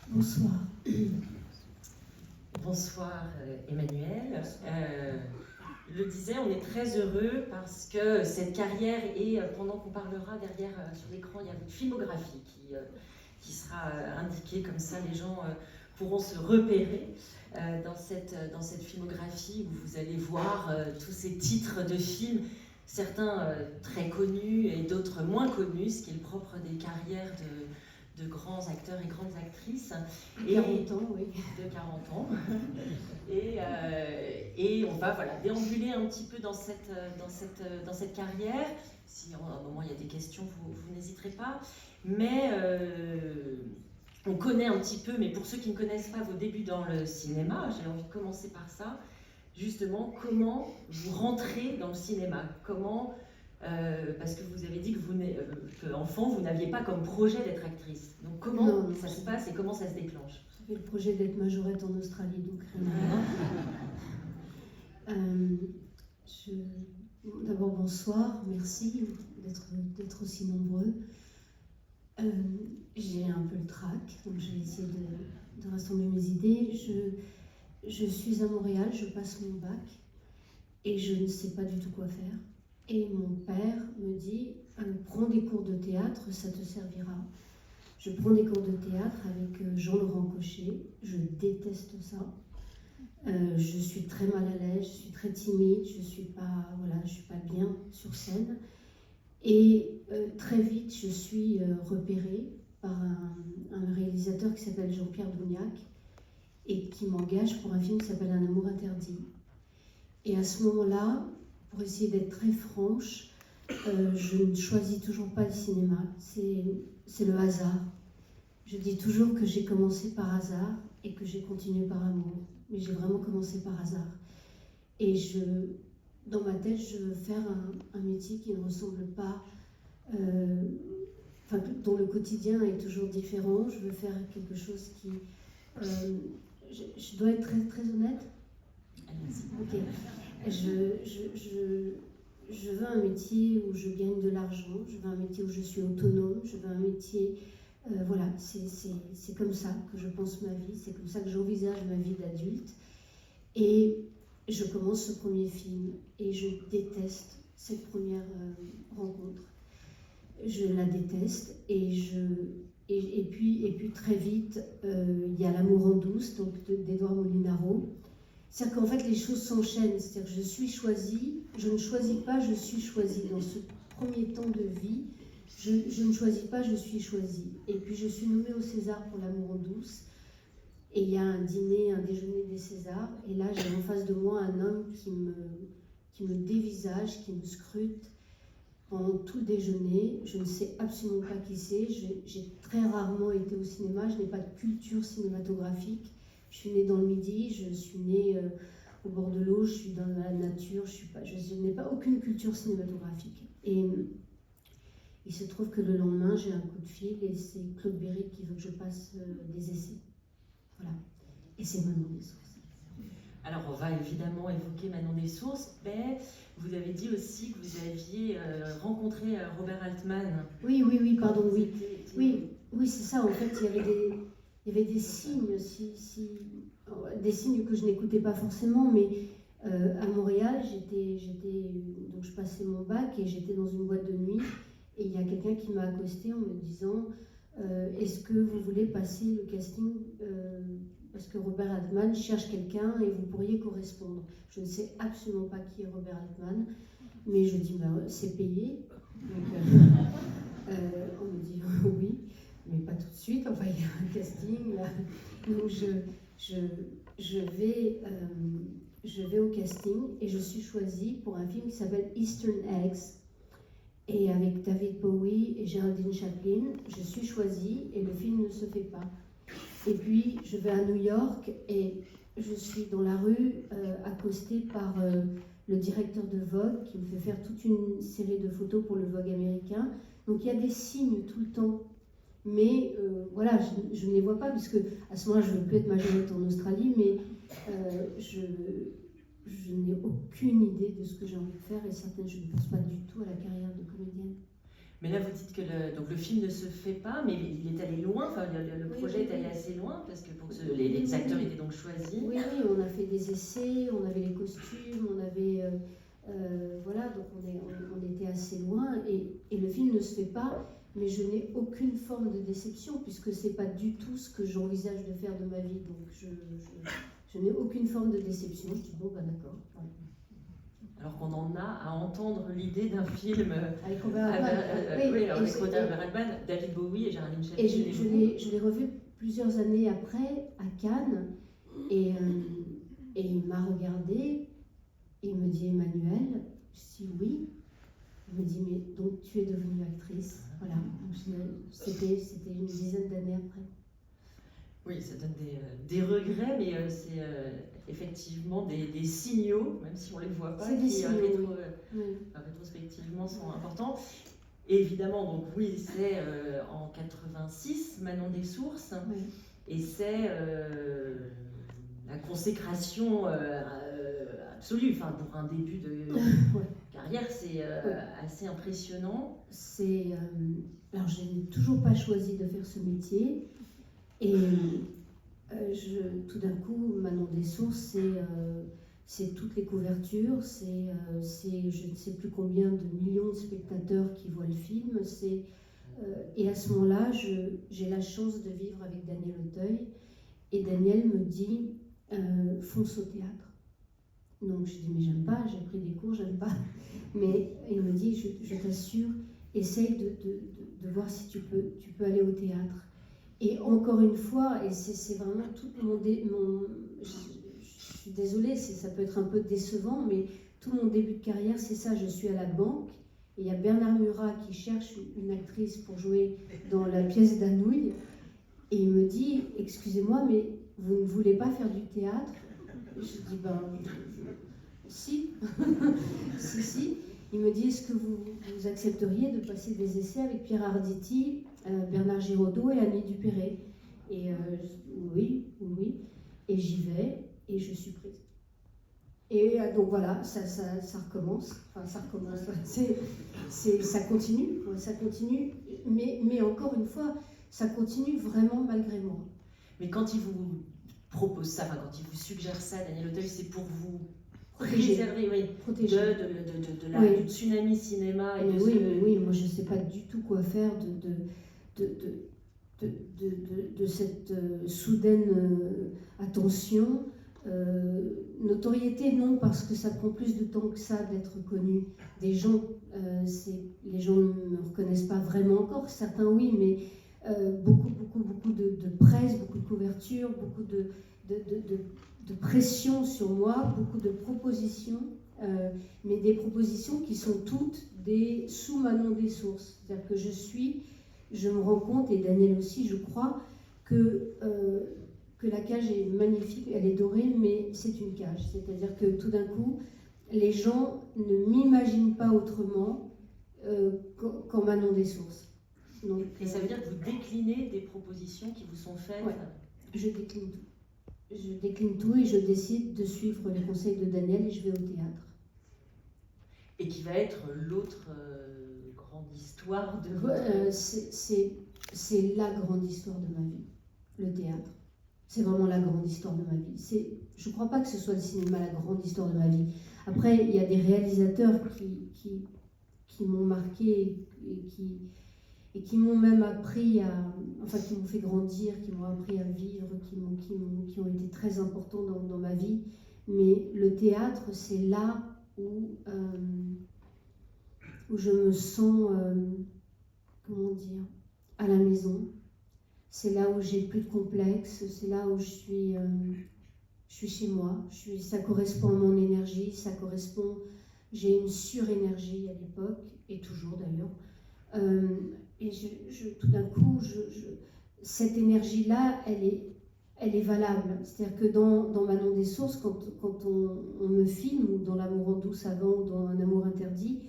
Bonsoir. Bonsoir Emmanuel. Je le disais, on est très heureux parce que cette carrière et pendant qu'on parlera derrière sur l'écran, il y a votre filmographie qui sera indiquée comme ça, les gens pourront se repérer dans cette filmographie où vous allez voir tous ces titres de films, certains très connus et d'autres moins connus, ce qui est le propre des carrières de grands acteurs et grandes actrices. De 40 ans, oui. De 40 ans. Et on va déambuler un petit peu dans cette carrière. Si à un moment il y a des questions, vous n'hésiterez pas. Mais on connaît un petit peu, mais pour ceux qui ne connaissent pas vos débuts dans le cinéma, j'ai envie de commencer par ça. Justement, comment vous rentrez dans le cinéma? Comment... parce que vous avez dit que enfant, vous n'aviez pas comme projet d'être actrice. Donc comment ça se passe et comment ça se déclenche? J'avais le projet d'être majorette en Australie, donc D'abord, bonsoir, merci d'être aussi nombreux. J'ai un peu le trac, donc je vais essayer de rassembler mes idées. Je suis à Montréal, je passe mon bac et je ne sais pas du tout quoi faire. Et mon père me dit, prends des cours de théâtre, ça te servira. Je prends des cours de théâtre avec Jean-Laurent Cochet, je déteste ça. Je suis très mal à l'aise, je suis très timide, je suis pas bien sur scène. Et très vite, je suis repérée par un réalisateur qui s'appelle Jean-Pierre Dougnac et qui m'engage pour un film qui s'appelle Un amour interdit. Et à ce moment-là, pour essayer d'être très franche, je ne choisis toujours pas le cinéma, c'est le hasard. Je dis toujours que j'ai commencé par hasard et que j'ai continué par amour, mais j'ai vraiment commencé par hasard. Et dans ma tête, je veux faire un métier qui ne ressemble pas, dont le quotidien est toujours différent. Je veux faire quelque chose qui... je dois être très, très honnête. Ok. Je veux un métier où je gagne de l'argent, je veux un métier où je suis autonome, je veux un métier... c'est comme ça que je pense ma vie, c'est comme ça que j'envisage ma vie d'adulte. Et je commence ce premier film et je déteste cette première rencontre. Je la déteste et puis très vite, il y a L'amour en douce, donc d'Édouard Molinaro. C'est-à-dire qu'en fait, les choses s'enchaînent. C'est-à-dire que je suis choisie, je ne choisis pas, je suis choisie. Dans ce premier temps de vie, je ne choisis pas, je suis choisie. Et puis, je suis nommée au César pour L'amour en douce. Et il y a un déjeuner des Césars. Et là, j'ai en face de moi un homme qui me dévisage, qui me scrute pendant tout le déjeuner. Je ne sais absolument pas qui c'est. J'ai très rarement été au cinéma. Je n'ai pas de culture cinématographique. Je suis née dans le Midi, je suis née au bord de l'eau, je suis dans la nature, je n'ai pas aucune culture cinématographique. Et il se trouve que le lendemain, j'ai un coup de fil et c'est Claude Berry qui veut que je passe des essais. Voilà. Et c'est Manon des Sources. Alors, on va évidemment évoquer Manon des Sources, mais vous avez dit aussi que vous aviez rencontré Robert Altman. Oui, pardon, oui. Oui, c'est ça, en fait, il y avait des signes, des signes que je n'écoutais pas forcément, mais à Montréal, donc je passais mon bac et j'étais dans une boîte de nuit et il y a quelqu'un qui m'a accosté en me disant est-ce que vous voulez passer le casting parce que Robert Altman cherche quelqu'un et vous pourriez correspondre. Je ne sais absolument pas qui est Robert Altman, mais je dis c'est payé. Donc, on me dit oui. Mais pas tout de suite, enfin il y a un casting là. Donc je vais au casting et je suis choisie pour un film qui s'appelle Eastern Eggs et avec David Bowie et Geraldine Chaplin. Je suis choisie et le film ne se fait pas. Et puis je vais à New York et je suis dans la rue accostée par le directeur de Vogue qui me fait faire toute une série de photos pour le Vogue américain. Donc il y a des signes tout le temps. Mais voilà, je ne les vois pas, puisque à ce moment-là, je ne veux plus être majorette en Australie, mais je n'ai aucune idée de ce que j'ai envie de faire, et certaines, je ne pense pas du tout à la carrière de comédienne. Mais là, vous dites que donc le film ne se fait pas, mais il est allé loin, enfin, le projet est allé assez loin, parce que pour que les acteurs étaient donc choisis. Oui, on a fait des essais, on avait les costumes, on avait... voilà, donc on était assez loin, et le film ne se fait pas, mais je n'ai aucune forme de déception, puisque c'est pas du tout ce que j'envisage de faire de ma vie, donc je n'ai aucune forme de déception, je dis bon, ben d'accord. Voilà. Alors qu'on en a à entendre l'idée d'un film avec Robert Altman, David Bowie et Géraldine Chaplin. Et je l'ai revu plusieurs années après à Cannes, et il m'a regardé, et il me dit Emmanuelle, je dis oui. Il me dit mais donc tu es devenue actrice, voilà. C'était une dizaine d'années après. Oui, ça donne des regrets, mais c'est effectivement des signaux, même si on ne les voit pas, qui rétrospectivement sont importants. Et évidemment, donc oui, c'est en 86, Manon des Sources, et c'est la consécration absolue, enfin, pour un début de carrière, c'est assez impressionnant. Alors, je n'ai toujours pas choisi de faire ce métier. Et tout d'un coup, Manon des Sources, c'est toutes les couvertures, c'est je ne sais plus combien de millions de spectateurs qui voient le film. Et à ce moment-là, j'ai la chance de vivre avec Daniel Auteuil. Et Daniel me dit, fonce au théâtre. Donc je dis, mais j'aime pas, j'ai pris des cours, j'aime pas. Mais il me dit, je t'assure, essaye de voir si tu peux aller au théâtre. Et encore une fois, et c'est vraiment tout je suis désolée, ça peut être un peu décevant, mais tout mon début de carrière, c'est ça. Je suis à la banque, et il y a Bernard Murat qui cherche une actrice pour jouer dans la pièce d'Anouilh, et il me dit, excusez-moi, mais vous ne voulez pas faire du théâtre? Je dis, ben, si. si. Il me dit, est-ce que vous accepteriez de passer des essais avec Pierre Arditi, Bernard Giraudot et Annie Dupéré? Et oui. Et j'y vais, et je suis prise. Et donc voilà, ça recommence. Enfin, ça recommence. Ça continue, mais encore une fois, ça continue vraiment malgré moi. Mais quand il vous propose ça, enfin, quand il vous suggère ça, Daniel Auteuil, c'est pour vous préserver du tsunami cinéma. Et oui, moi je ne sais pas du tout quoi faire de cette soudaine attention. Notoriété, non, parce que ça prend plus de temps que ça d'être connu. Des gens, les gens ne me reconnaissent pas vraiment encore, certains oui, mais beaucoup de presse, beaucoup de couverture, beaucoup de pression sur moi, beaucoup de propositions, mais des propositions qui sont toutes des sous Manon des Sources. C'est-à-dire que je me rends compte, et Daniel aussi, je crois, que la cage est magnifique, elle est dorée, mais c'est une cage. C'est-à-dire que tout d'un coup, les gens ne m'imaginent pas autrement qu'en Manon des Sources. Donc, et ça veut dire que vous déclinez des propositions qui vous sont faites? Ouais, je décline tout. Je décline tout et je décide de suivre les conseils de Daniel et je vais au théâtre. Et qui va être l'autre grande histoire de votre... C'est la grande histoire de ma vie, le théâtre. C'est vraiment la grande histoire de ma vie. Je ne crois pas que ce soit le cinéma la grande histoire de ma vie. Après, il y a des réalisateurs qui m'ont marqué et qui m'ont même appris qui m'ont fait grandir, qui m'ont appris à vivre, qui ont été très importants dans ma vie. Mais le théâtre, c'est là où je me sens, comment dire, à la maison. C'est là où j'ai plus de complexe, c'est là où je suis chez moi. Ça correspond à mon énergie, j'ai une surénergie à l'époque, et toujours d'ailleurs. Et tout d'un coup, cette énergie-là, elle est valable. C'est-à-dire que dans Manon des Sources, quand on me filme, ou dans L'amour en douce avant, ou dans Un amour interdit,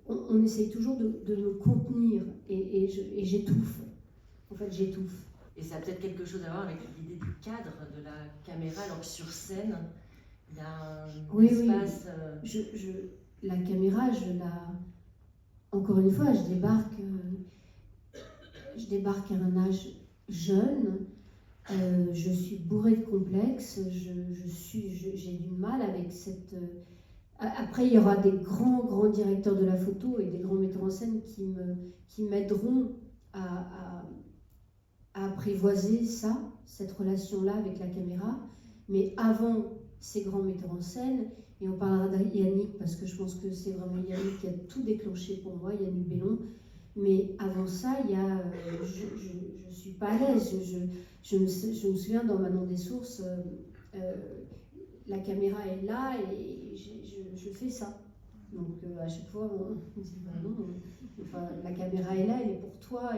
on essaye toujours de me contenir, et j'étouffe. En fait, j'étouffe. Et ça a peut-être quelque chose à voir avec l'idée du cadre de la caméra, alors que sur scène, il y a un espace... la caméra, encore une fois, je débarque à un âge jeune, je suis bourrée de complexes, j'ai du mal avec cette... Après, il y aura des grands directeurs de la photo et des grands metteurs en scène qui m'aideront à apprivoiser cette relation-là avec la caméra. Mais avant ces grands metteurs en scène, et on parlera d'Yannick, parce que je pense que c'est vraiment Yannick qui a tout déclenché pour moi, Yannick Bellon. Mais avant ça, je suis pas à l'aise. Je me souviens dans Manon des Sources, la caméra est là et je fais ça. Donc à chaque fois, on me dit bah non, enfin, la caméra est là, elle est pour toi,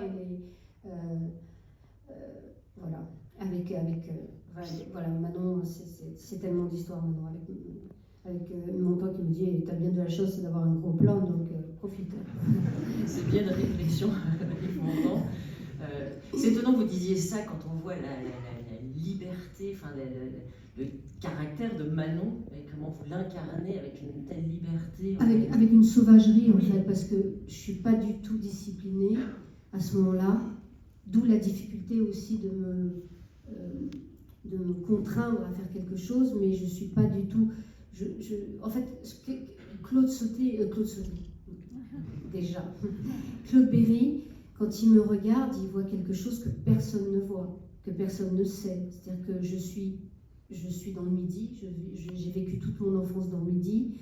voilà. Voilà, Manon, c'est tellement d'histoires Manon, avec mon pote qui me dit t'as bien de la chance d'avoir un gros plan, donc profite. C'est bien une réflexion, c'est étonnant que vous disiez ça quand on voit la liberté, enfin le caractère de Manon, et comment vous l'incarnez avec une telle liberté. Avec une sauvagerie, en fait, parce que je ne suis pas du tout disciplinée à ce moment-là, d'où la difficulté aussi de me contraindre à faire quelque chose, mais je ne suis pas du tout... en fait, Claude Sauté, déjà. Claude Berry, quand il me regarde, il voit quelque chose que personne ne voit, que personne ne sait. C'est-à-dire que je suis dans le Midi, j'ai vécu toute mon enfance dans le Midi.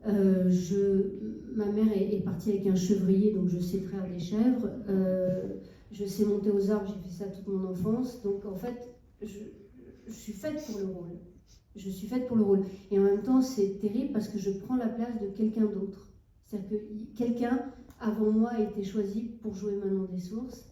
Ma mère est partie avec un chevrier, donc je sais traire des chèvres. Je sais monter aux arbres, j'ai fait ça toute mon enfance. Donc en fait, je suis faite pour le rôle. Je suis faite pour le rôle. Et en même temps, c'est terrible parce que je prends la place de quelqu'un d'autre. C'est-à-dire que quelqu'un avant moi a été choisi pour jouer Manon des Sources.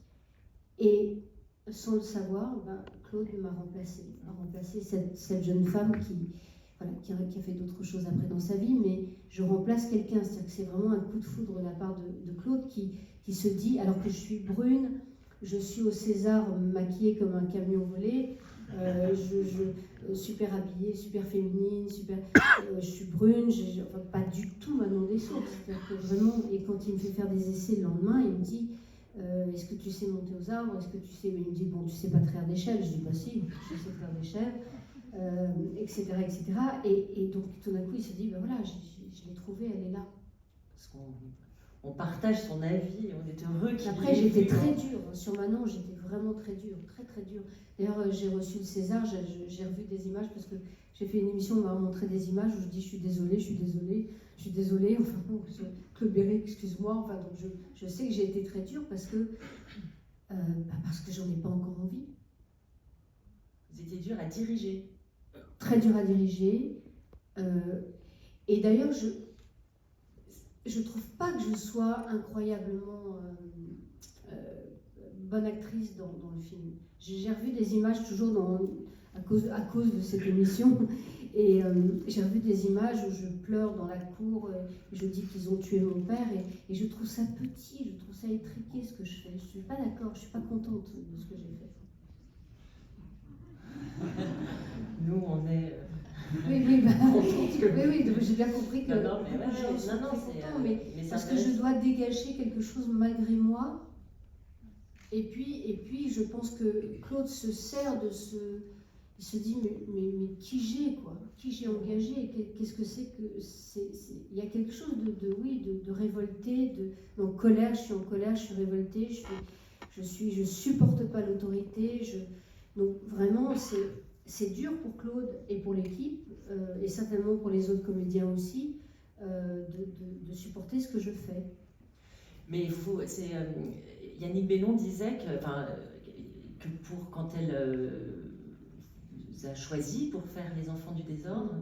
Et sans le savoir, Claude m'a remplacé cette jeune femme qui a fait d'autres choses après dans sa vie, mais je remplace quelqu'un. C'est-à-dire que c'est vraiment un coup de foudre de la part de Claude qui se dit, alors que je suis brune, je suis au César maquillée comme un camion volé, super habillée, super féminine, je suis brune, enfin, pas du tout Manon des Sources. C'est-à-dire que vraiment, et quand il me fait faire des essais le lendemain, il me dit est-ce que tu sais monter aux arbres, est-ce que tu sais... Il me dit bon, tu sais pas traire des chèvres. Je dis bah si, je sais traire des chèvres, etc. Et donc tout d'un coup il se dit ben voilà, je l'ai trouvée, elle est là. Parce qu'on partage son avis, on est heureux qu'il... Après j'étais très dure, sur Manon j'étais vraiment très dure, très dure. D'ailleurs j'ai reçu le César, j'ai revu des images parce que j'ai fait une émission, on m'a montré des images où je dis je suis désolée, enfin bon, Claude Berry, excuse-moi, enfin donc je sais que j'ai été très dure parce que j'en ai pas encore envie. Vous étiez dure à diriger. Très dur à diriger. Et d'ailleurs, je trouve pas que je sois incroyablement bonne actrice dans le film. J'ai revu des images toujours à cause de cette émission. Et j'ai revu des images où je pleure dans la cour, et je dis qu'ils ont tué mon père, et je trouve ça petit, je trouve ça étriqué ce que je fais. Je suis pas d'accord, je suis pas contente de ce que j'ai fait. Nous, on est... Oui, j'ai bien compris que non, mais parce que je dois dégager quelque chose malgré moi. Et puis je pense que Claude se sert de ce... Il se dit, mais qui j'ai engagé, qu'est-ce que c'est que... Il y a quelque chose de révolté, en colère, je suis en colère, je suis révoltée, je supporte pas l'autorité, donc vraiment, c'est dur pour Claude et pour l'équipe, et certainement pour les autres comédiens aussi, de supporter ce que je fais. Mais Yannick Bellon disait que quand elle vous a choisi pour faire Les Enfants du désordre,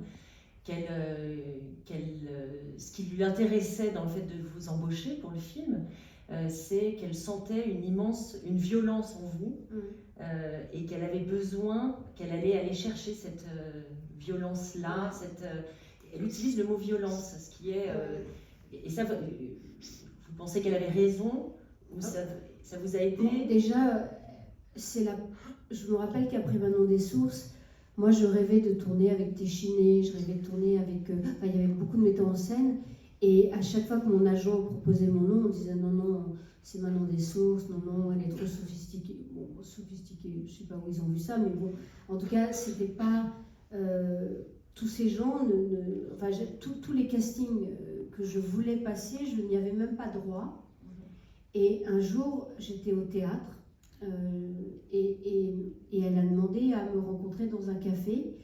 ce qui lui intéressait dans le fait de vous embaucher pour le film, c'est qu'elle sentait une violence en vous, et qu'elle avait besoin, qu'elle allait aller chercher cette violence-là. Elle utilise le mot violence, ce qui est... et ça, vous pensez qu'elle avait raison, ou ça vous a aidé? Déjà, je me rappelle qu'après Manon des Sources, Moi, je rêvais de tourner avec Téchiné, je rêvais de tourner avec... il y avait beaucoup de metteurs en scène. Et à chaque fois que mon agent proposait mon nom, on disait non, non, c'est Manon Dessources, non, non, elle est trop sophistiquée. Bon, sophistiquée, je ne sais pas où ils ont vu ça, mais bon, en tout cas, c'était pas... tous ces gens, tous les castings que je voulais passer, je n'y avais même pas droit. Et un jour, j'étais au théâtre et elle a demandé à me rencontrer dans un café.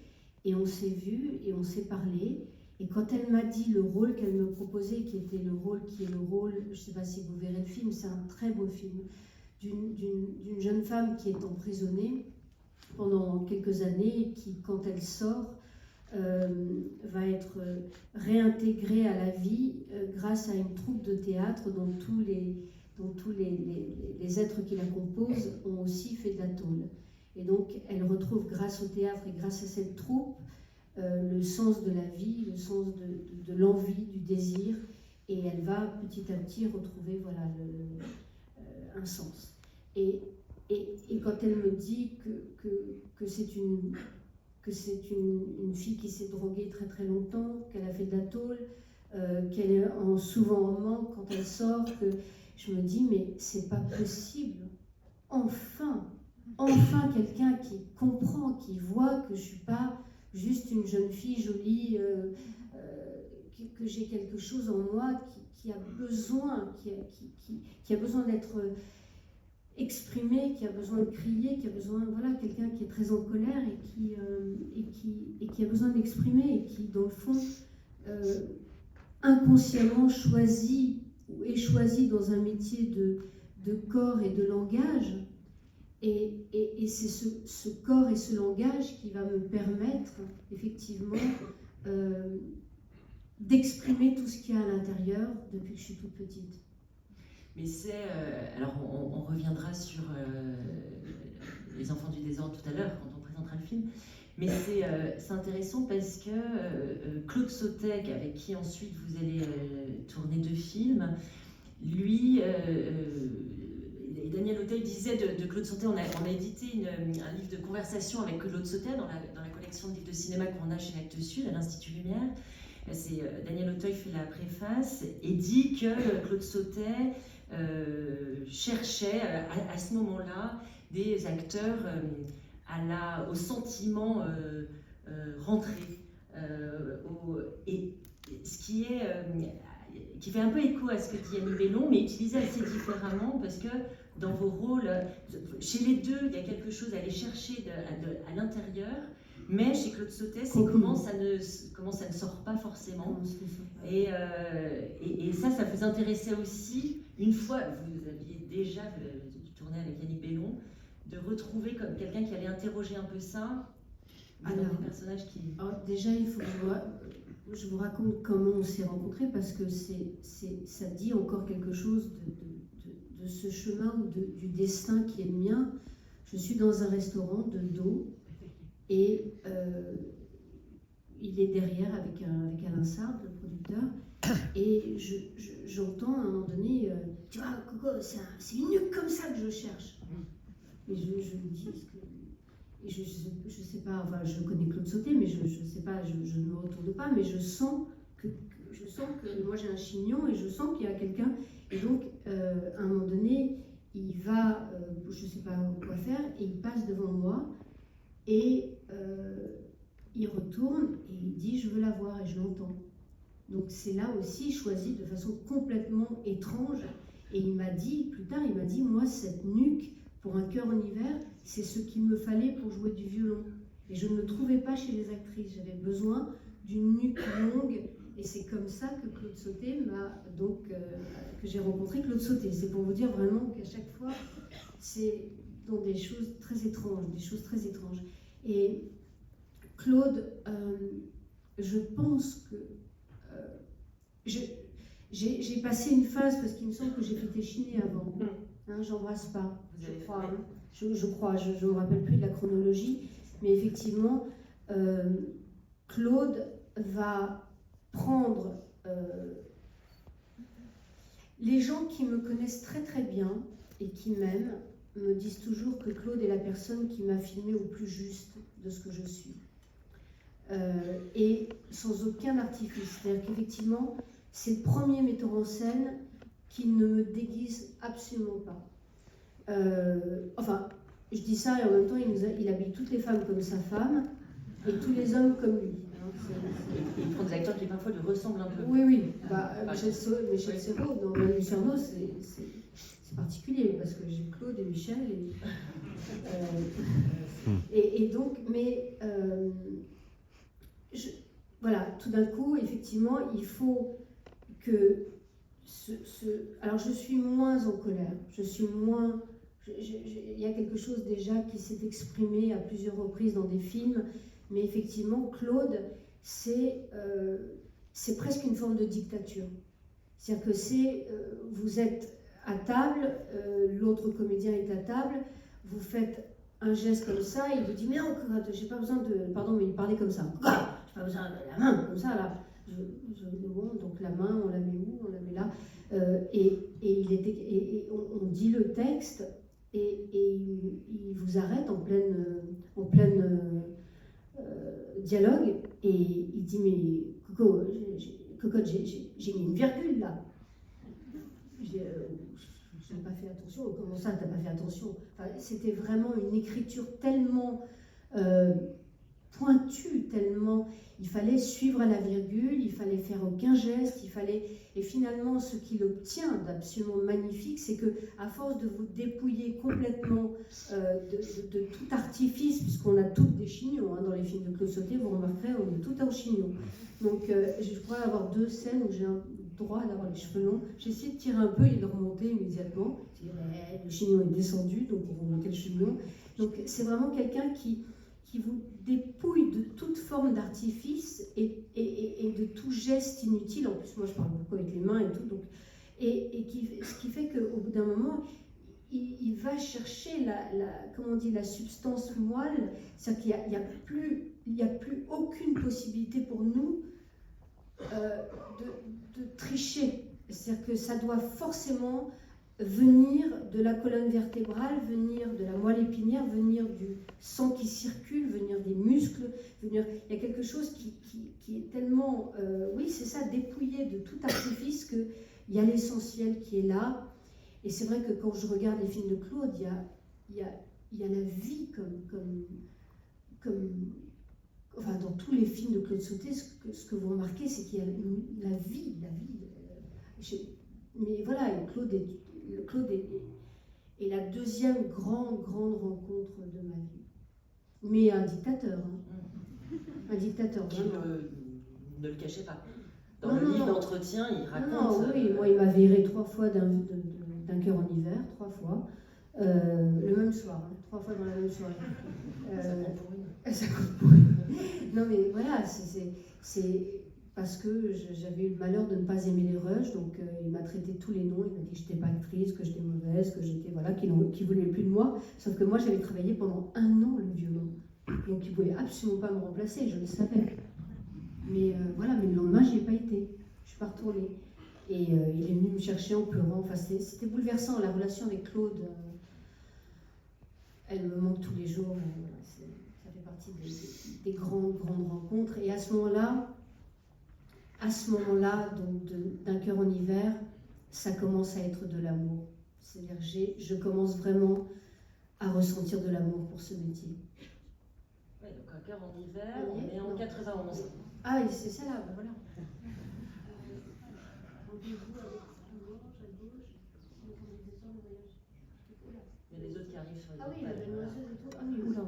Et on s'est vus et on s'est parlé. Et quand elle m'a dit le rôle qu'elle me proposait, qui est le rôle, je ne sais pas si vous verrez le film, c'est un très beau film, d'une jeune femme qui est emprisonnée pendant quelques années et qui, quand elle sort, va être réintégrée à la vie grâce à une troupe de théâtre dont tous les êtres qui la composent ont aussi fait de la tôle. Et donc elle retrouve grâce au théâtre et grâce à cette troupe le sens de la vie, le sens de l'envie, du désir, et elle va petit à petit retrouver un sens. Et quand elle me dit que c'est une fille qui s'est droguée très très longtemps, qu'elle a fait de la tôle, qu'elle est souvent en manque quand elle sort, que je me dis mais c'est pas possible, enfin quelqu'un qui comprend, qui voit que je suis pas juste une jeune fille jolie, que j'ai quelque chose en moi qui a besoin, qui a besoin d'être exprimé, qui a besoin de crier, qui a besoin, voilà, quelqu'un qui est très en colère et qui a besoin d'exprimer et qui, dans le fond, inconsciemment est choisi dans un métier de corps et de langage. Et c'est ce corps et ce langage qui va me permettre, effectivement, d'exprimer tout ce qu'il y a à l'intérieur depuis que je suis toute petite. Mais alors on reviendra sur Les Enfants du désordre tout à l'heure, quand on présentera le film, mais c'est intéressant parce que Claude Sautet, avec qui ensuite vous allez tourner 2 films, lui... Et Daniel Auteuil disait de Claude Sautet, on a édité un livre de conversation avec Claude Sautet dans la collection de livres de cinéma qu'on a chez Actes Sud, à l'Institut Lumière. Daniel Auteuil fait la préface et dit que Claude Sautet cherchait à ce moment-là des acteurs au sentiment rentré. Et ce qui fait un peu écho à ce que dit Annie Bellon, mais utilisé assez différemment parce que dans vos rôles, chez les deux, il y a quelque chose à aller chercher à l'intérieur, mais chez Claude Sautet, c'est comment ça ne sort pas forcément. Et ça vous intéressait aussi, une fois, vous aviez déjà tourné avec Annie Bellon, de retrouver comme quelqu'un qui allait interroger un peu ça, dans des personnages qui... Alors déjà, il faut que je vous raconte comment on s'est rencontrés, parce que ça dit encore quelque chose de ce chemin ou du destin qui est le mien. Je suis dans un restaurant de dos et il est derrière avec Alain Sard, le producteur, et j'entends à un moment donné tu vois, Coco, c'est une nuque comme ça que je cherche. Et je me dis, et je sais pas, enfin je connais Claude Sautet, mais je sais pas, je ne me retourne pas, mais je sens que moi j'ai un chignon et je sens qu'il y a quelqu'un. Et donc à un moment donné, il va, je sais pas quoi faire, et il passe devant moi et il retourne et il dit je veux la voir, et je l'entends. Donc c'est là aussi choisi de façon complètement étrange. Et il m'a dit, plus tard, il m'a dit, moi cette nuque pour Un cœur en hiver, c'est ce qu'il me fallait pour jouer du violon. Et je ne le trouvais pas chez les actrices. J'avais besoin d'une nuque longue. Et c'est comme ça que Claude Sautet que j'ai rencontré Claude Sautet. C'est pour vous dire vraiment qu'à chaque fois, c'est dans des choses très étranges, Et Claude, je pense que j'ai passé une phase, parce qu'il me semble que j'ai fait Téchiné avant. J'embrasse pas, je crois. Je ne me rappelle plus de la chronologie, mais effectivement, Claude va prendre les gens qui me connaissent très très bien et qui m'aiment, me disent toujours que Claude est la personne qui m'a filmé au plus juste de ce que je suis. Et sans aucun artifice. C'est-à-dire qu'effectivement, c'est le premier metteur en scène qui ne me déguise absolument pas. Enfin, je dis ça et en même temps, il habille toutes les femmes comme sa femme et tous les hommes comme lui. Il prend des acteurs qui parfois lui ressemblent un peu. Oui. Michel Serrault, dans Manu Cerveau, c'est particulier parce que j'ai Claude et Michel. Et donc, mais voilà, tout d'un coup, effectivement, il faut que alors, je suis moins en colère, je suis moins. Il y a quelque chose déjà qui s'est exprimé à plusieurs reprises dans des films, mais effectivement, Claude, c'est presque une forme de dictature. C'est-à-dire que vous êtes à table, l'autre comédien est à table, vous faites un geste comme ça, il vous dit mais non, j'ai pas besoin de, pardon, mais il parlait comme ça, j'ai pas besoin de la main comme ça là. Bon, donc la main, on la met où? On la met là. On dit le texte et il vous arrête en pleine dialogue et il dit mais Cocotte, j'ai mis une virgule là. Je n'ai pas fait attention. Comment ça, t'as pas fait attention? Enfin, c'était vraiment une écriture tellement pointue, tellement il fallait suivre à la virgule, il fallait faire aucun geste, et finalement ce qu'il obtient d'absolument magnifique, c'est que à force de vous dépouiller complètement de tout artifice, puisqu'on a toutes des chignons dans les films de Claude Sautet, vous remarquerez, on est tout en chignon. Donc je crois avoir 2 scènes où j'ai un droit d'avoir les cheveux longs. J'ai essayé de tirer un peu et de remonter immédiatement. Le chignon est descendu, donc on remontait le chignon. Donc c'est vraiment quelqu'un qui vous dépouille de toute forme d'artifice et de tout geste inutile. En plus, moi, je parle beaucoup avec les mains et tout. Donc, ce qui fait qu'au bout d'un moment, il va chercher la substance moelle. C'est-à-dire qu'il n'y a plus aucune possibilité pour nous de tricher. C'est-à-dire que ça doit forcément venir de la colonne vertébrale, venir de la moelle épinière, venir du sang qui circule, venir des muscles, il y a quelque chose qui est tellement, oui c'est ça, dépouillé de tout artifice, qu'il y a l'essentiel qui est là. Et c'est vrai que quand je regarde les films de Claude, il y a la vie comme enfin dans tous les films de Claude Sautet, ce que vous remarquez, c'est qu'il y a la vie. Mais voilà, et Claude est la deuxième grande rencontre de ma vie. Mais un dictateur, un dictateur vraiment. Qui ne le cachait pas. Dans le livre d'entretien, il raconte. Non, oui, moi il m'a viré 3 fois d'un cœur en hiver, 3 fois, le même soir, 3 fois dans la même soirée. Ça compte pour une. Ça compte pour une. Non mais voilà, c'est parce que j'avais eu le malheur de ne pas aimer les rushs, donc il m'a traité tous les noms, il m'a dit que j'étais pas actrice, que j'étais mauvaise, que j'étais, voilà, qu'il voulait plus de moi, sauf que moi j'avais travaillé pendant 1 an le violon, donc il voulait absolument pas me remplacer, je le savais. Mais voilà, mais le lendemain j'y ai pas été, je suis pas retournée. Et il est venu me chercher en pleurant, enfin c'était bouleversant, la relation avec Claude, elle me manque tous les jours, ça fait partie des grandes rencontres, et à ce moment-là, donc d'un cœur en hiver, ça commence à être de l'amour. C'est-à-dire je commence vraiment à ressentir de l'amour pour ce métier. Oui, donc un cœur en hiver, on est en 91. Ah, et c'est ça là, ben voilà. Il y a des autres qui arrivent sur les Ah oui, la belle noiseuse et tout. Ah oui, oula.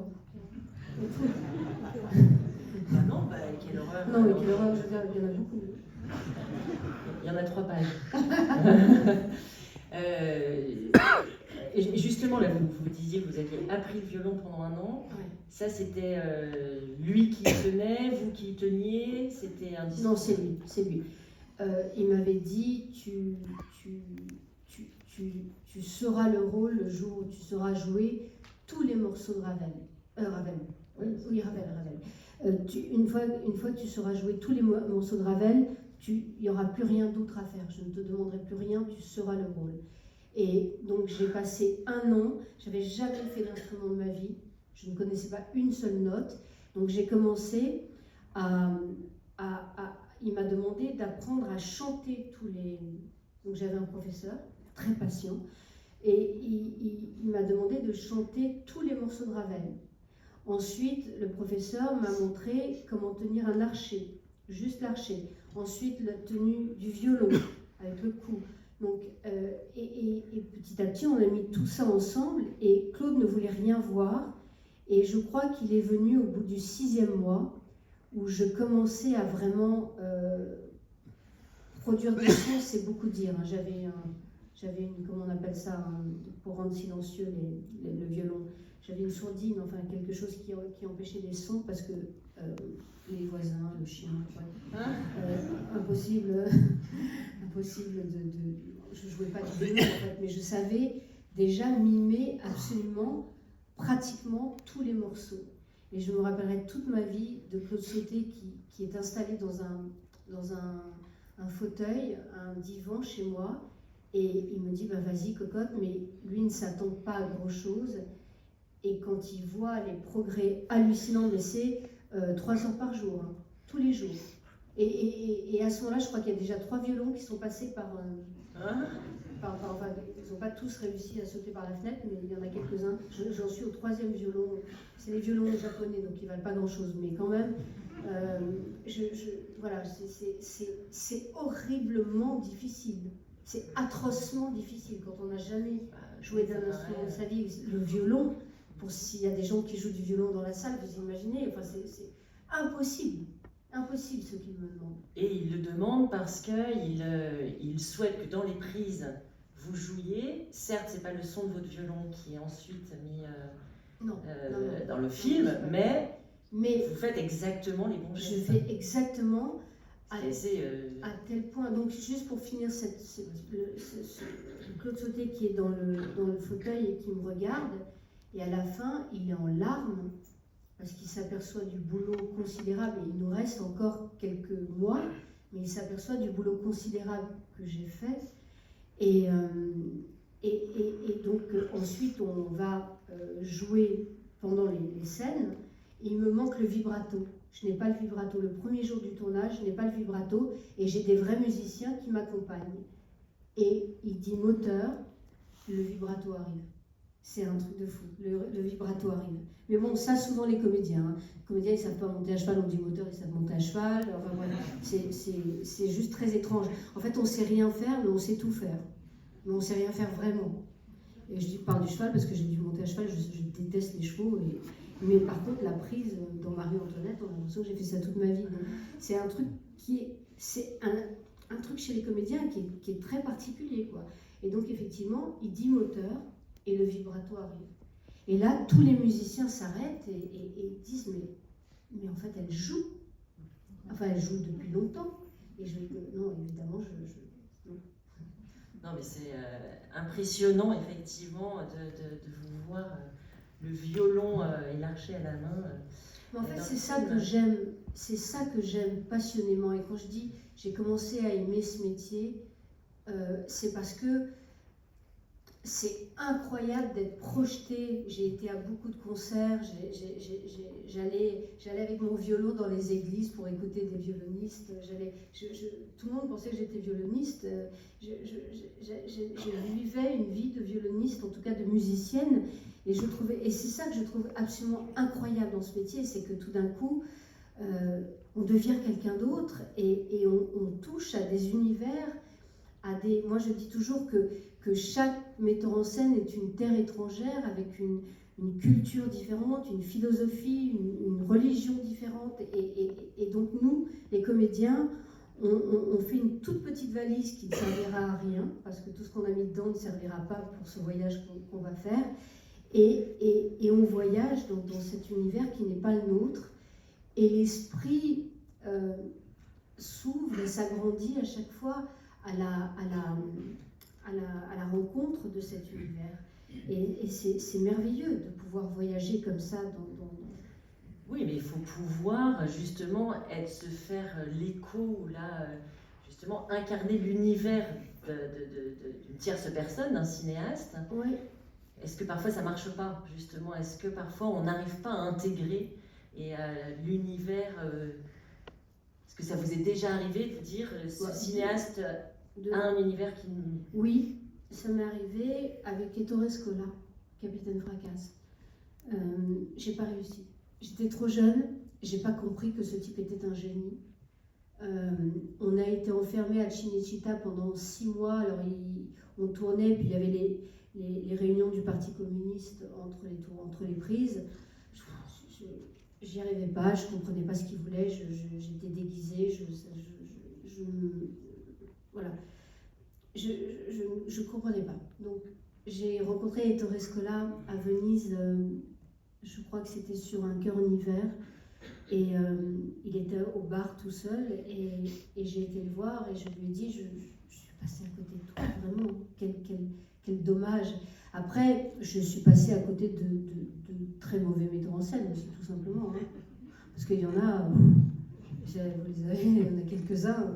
Ah non, bah quelle horreur. Non, mais quelle horreur, il y en a beaucoup. Il y en a 3 pages. Et justement, là, vous disiez que vous aviez appris le violon pendant 1 an. Ouais. Ça, c'était lui qui tenait, vous qui teniez, c'était un discours. Non, c'est lui. Il m'avait dit, tu sauras le rôle le jour où tu sauras jouer tous les morceaux de Ravel. Ravel. Oui, Ravel. Une fois que tu sauras jouer tous les morceaux de Ravel, il n'y aura plus rien d'autre à faire. Je ne te demanderai plus rien, tu sauras le rôle. Et donc j'ai passé 1 an, j'avais jamais fait d'instrument de ma vie, je ne connaissais pas une seule note. Donc j'ai commencé il m'a demandé d'apprendre à chanter tous les... Donc j'avais un professeur très patient, et il m'a demandé de chanter tous les morceaux de Ravel. Ensuite, le professeur m'a montré comment tenir un archet, juste l'archet. Ensuite, la tenue du violon, avec le cou. Donc, et petit à petit, on a mis tout ça ensemble, et Claude ne voulait rien voir. Et je crois qu'il est venu au bout du 6e mois, où je commençais à vraiment produire des sons, c'est beaucoup dire. Hein. J'avais une, comment on appelle ça, pour rendre silencieux le violon. J'avais une sourdine, enfin quelque chose qui empêchait les sons, parce que les voisins, le chien, impossible je jouais pas du violon en fait, mais je savais déjà mimer absolument, pratiquement tous les morceaux. Et je me rappellerai toute ma vie de Claude Sauté qui est installé dans un fauteuil, un divan chez moi, et il me dit bah, vas-y cocotte, mais lui ne s'attend pas à grand chose, et quand il voit les progrès hallucinants, mais c'est 3 heures par jour, hein, tous les jours. Et à ce moment-là, je crois qu'il y a déjà 3 violons qui sont passés par enfin, ils n'ont pas tous réussi à sauter par la fenêtre, mais il y en a quelques-uns. J'en suis au 3e violon. C'est les violons japonais, donc ils ne valent pas grand-chose, mais quand même, voilà, c'est horriblement difficile. C'est atrocement difficile quand on n'a jamais joué d'un instrument de sa vie. Le violon, s'il y a des gens qui jouent du violon dans la salle, vous imaginez, enfin, c'est impossible. Impossible ce qu'il me demande. Et il le demande parce qu'il souhaite que dans les prises, vous jouiez. Certes, ce n'est pas le son de votre violon qui est ensuite mis dans le film, mais vous faites exactement les bons gestes. Je fais exactement à tel point. Donc, juste pour finir, Claude Sauté qui est dans le fauteuil et qui me regarde, et à la fin, il est en larmes, parce qu'il s'aperçoit du boulot considérable, et il nous reste encore quelques mois, mais il s'aperçoit du boulot considérable que j'ai fait. Et donc ensuite on va jouer pendant les scènes, et il me manque le vibrato. Je n'ai pas le vibrato. Le premier jour du tournage, je n'ai pas le vibrato, et j'ai des vrais musiciens qui m'accompagnent. Et il dit moteur, le vibrato arrive. C'est un truc de fou, le vibrato arrive. Mais bon, ça, souvent les comédiens. Hein. Les comédiens, ils ne savent pas monter à cheval, on dit moteur, ils savent monter à cheval. Enfin, voilà. C'est juste très étrange. En fait, on ne sait rien faire, mais on sait tout faire. Mais on ne sait rien faire vraiment. Et je parle du cheval parce que j'ai dû monter à cheval, je déteste les chevaux. Mais par contre, la prise dans Marie-Antoinette, on a l'impression que j'ai fait ça toute ma vie. C'est un truc c'est un truc chez les comédiens qui est très particulier, quoi. Et donc, effectivement, il dit moteur, et le vibrato arrive. Et là, tous les musiciens s'arrêtent et disent mais en fait, elle joue. Enfin, elle joue depuis longtemps. Et non, évidemment, non. Non, mais c'est impressionnant, effectivement, de vous voir le violon et l'archet à la main. Mais en fait, c'est ça que j'aime passionnément. Et quand je dis j'ai commencé à aimer ce métier, c'est parce que c'est incroyable d'être projeté. J'ai été à beaucoup de concerts, j'allais avec mon violon dans les églises pour écouter des violonistes. Tout le monde pensait que j'étais violoniste. Je vivais une vie de violoniste, en tout cas de musicienne. Et c'est ça que je trouve absolument incroyable dans ce métier, c'est que tout d'un coup, on devient quelqu'un d'autre et on touche à des univers, moi je dis toujours que chaque metteur en scène est une terre étrangère avec une culture différente, une philosophie, une religion différente. Et donc nous, les comédiens, on fait une toute petite valise qui ne servira à rien, parce que tout ce qu'on a mis dedans ne servira pas pour ce voyage qu'on va faire. Et on voyage dans cet univers qui n'est pas le nôtre. Et l'esprit s'ouvre et s'agrandit à chaque fois à la rencontre de cet univers. Et c'est merveilleux de pouvoir voyager comme ça Oui, mais il faut pouvoir justement se faire l'écho, là, justement incarner l'univers d'une tierce personne, d'un cinéaste. Oui. Est-ce que parfois ça marche pas, justement? Est-ce que parfois on n'arrive pas à intégrer et à l'univers est-ce que ça vous est déjà arrivé de vous dire ce cinéaste a un univers qui nous... Oui, ça m'est arrivé avec Ettore Scola, Capitaine Fracasse. J'ai pas réussi. J'étais trop jeune, j'ai pas compris que ce type était un génie. On a été enfermés à Cinecittà pendant 6 mois. Alors on tournait, puis il y avait les réunions du Parti communiste entre les prises. J'y arrivais pas, je comprenais pas ce qu'il voulait, j'étais déguisée, voilà, je comprenais pas. Donc j'ai rencontré Ettore Scola à Venise, je crois que c'était sur un cœur en hiver, et il était au bar tout seul, et j'ai été le voir et je lui ai dit, je suis passée à côté de toi, vraiment, quel dommage. Après, je suis passée à côté de très mauvais metteurs en scène aussi, tout simplement. Hein. Parce qu'il y en a, vous les avez, il y en a quelques-uns,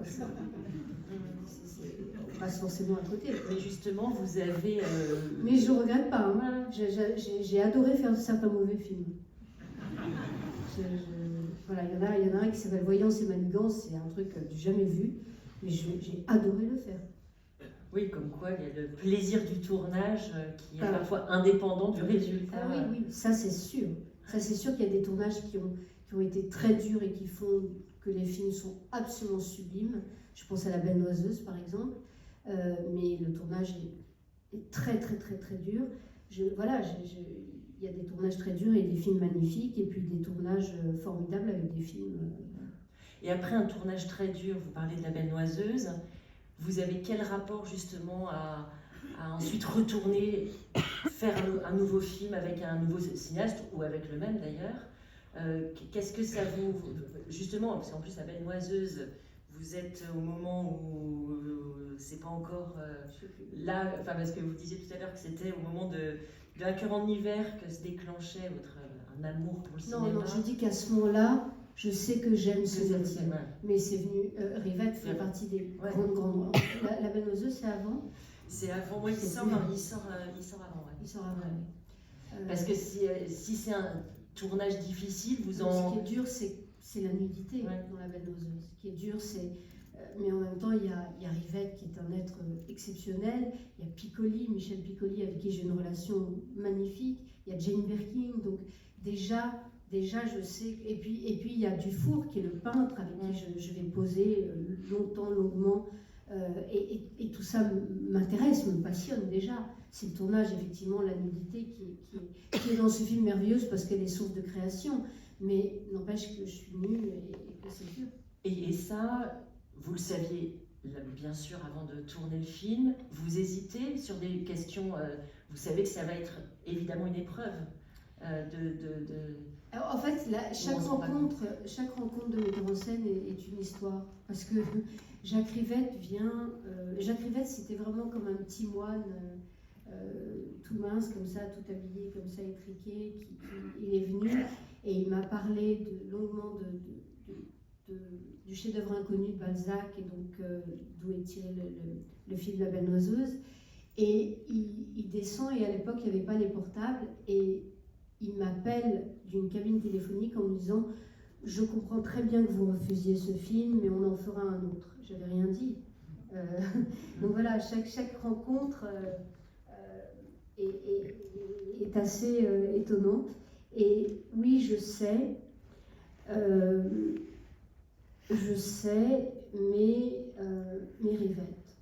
on passe forcément à côté. Mais justement, vous avez... Mais je ne regrette pas, hein. J'ai adoré faire certains mauvais films. Voilà, il y en a un qui s'appelle Voyance et Manigance, c'est un truc du jamais vu, mais j'ai adoré le faire. Oui, comme quoi il y a le plaisir du tournage qui est parfois indépendant du résultat. Ah oui, ça c'est sûr. Ça c'est sûr qu'il y a des tournages qui ont été très durs et qui font que les films sont absolument sublimes. Je pense à La Belle Noiseuse par exemple, mais le tournage est très très très très dur. Il y a des tournages très durs et des films magnifiques, et puis des tournages formidables avec des films... Et après un tournage très dur, vous parlez de La Belle Noiseuse, vous avez quel rapport justement à ensuite retourner faire un nouveau film avec un nouveau cinéaste, ou avec le même d'ailleurs? Qu'est-ce que ça vous... Justement, parce qu'en plus La Belle Noiseuse, vous êtes au moment où c'est pas encore là, enfin parce que vous disiez tout à l'heure que c'était au moment de Un cœur en hiver que se déclenchait un amour pour le cinéma. Non, je dis qu'à ce moment-là, je sais que j'aime ce métier. Mais c'est venu, Rivette fait partie des grandes. La Belle Noiseuse, c'est avant? C'est avant, oui, il sort avant, ouais. Il sort avant, oui. Parce que si c'est un tournage difficile, Ce qui est dur, c'est la nudité dans La Belle Noiseuse. Ce qui est dur, c'est... mais en même temps, il y a Rivette qui est un être exceptionnel. Il y a Piccoli, Michel Piccoli, avec qui j'ai une relation magnifique. Il y a Jane Birkin. Donc déjà je sais. Et puis il y a Dufour, qui est le peintre, avec qui je vais poser longuement. Et tout ça m'intéresse, me passionne déjà. C'est le tournage, effectivement, la nudité qui est dans ce film merveilleuse parce qu'elle est source de création. Mais n'empêche que je suis nulle et que c'est dur. Et ça, vous le saviez bien sûr avant de tourner le film. Vous hésitez sur des questions. Vous savez que ça va être évidemment une épreuve. Alors, en fait, chaque rencontre de metteur en scène est une histoire. Parce que Jacques Rivette vient... Jacques Rivette, c'était vraiment comme un petit moine tout mince, comme ça, tout habillé, comme ça, étriqué. Il est venu et il m'a parlé longuement du chef-d'œuvre inconnu de Balzac, et donc d'où est tiré le film La Belle Noiseuse. Et il descend, et à l'époque, il n'y avait pas les portables, et il m'appelle d'une cabine téléphonique en me disant « Je comprends très bien que vous refusiez ce film, mais on en fera un autre. » J'avais rien dit. Donc voilà, chaque rencontre est assez étonnante. Et oui, je sais, mais Rivette,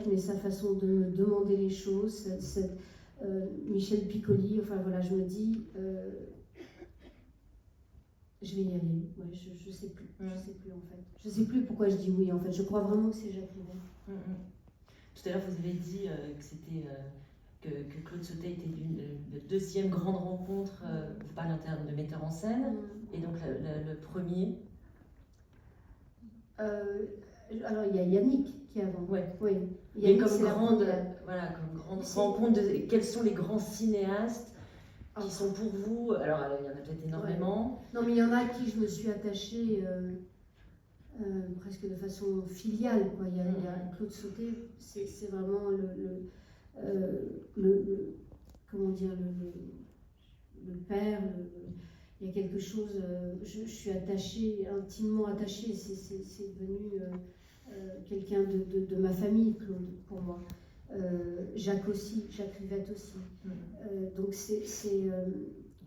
mais sa façon de me demander les choses, Michel Piccoli, enfin voilà, je me dis, je vais y aller. Ouais, je sais plus en fait. Je sais plus pourquoi je dis oui en fait. Je crois vraiment que c'est Jacques Rivette. Tout à l'heure, vous avez dit que c'était que Claude Sautet était la deuxième grande rencontre. Vous parlez en termes de metteur en scène, et donc le premier. Alors il y a Yannick qui est avant. Oui. Yannick, comme grande rencontre, quels sont les grands cinéastes qui sont pour vous? Alors il y en a peut-être énormément. Ouais. Non, mais il y en a à qui je me suis attachée presque de façon filiale, quoi. Il y a Claude Sauté, c'est vraiment comment dire, le père, il y a quelque chose, je suis attachée, intimement attachée, c'est devenu quelqu'un de ma famille, Claude, pour moi. Jacques aussi, Jacques Rivette aussi. Donc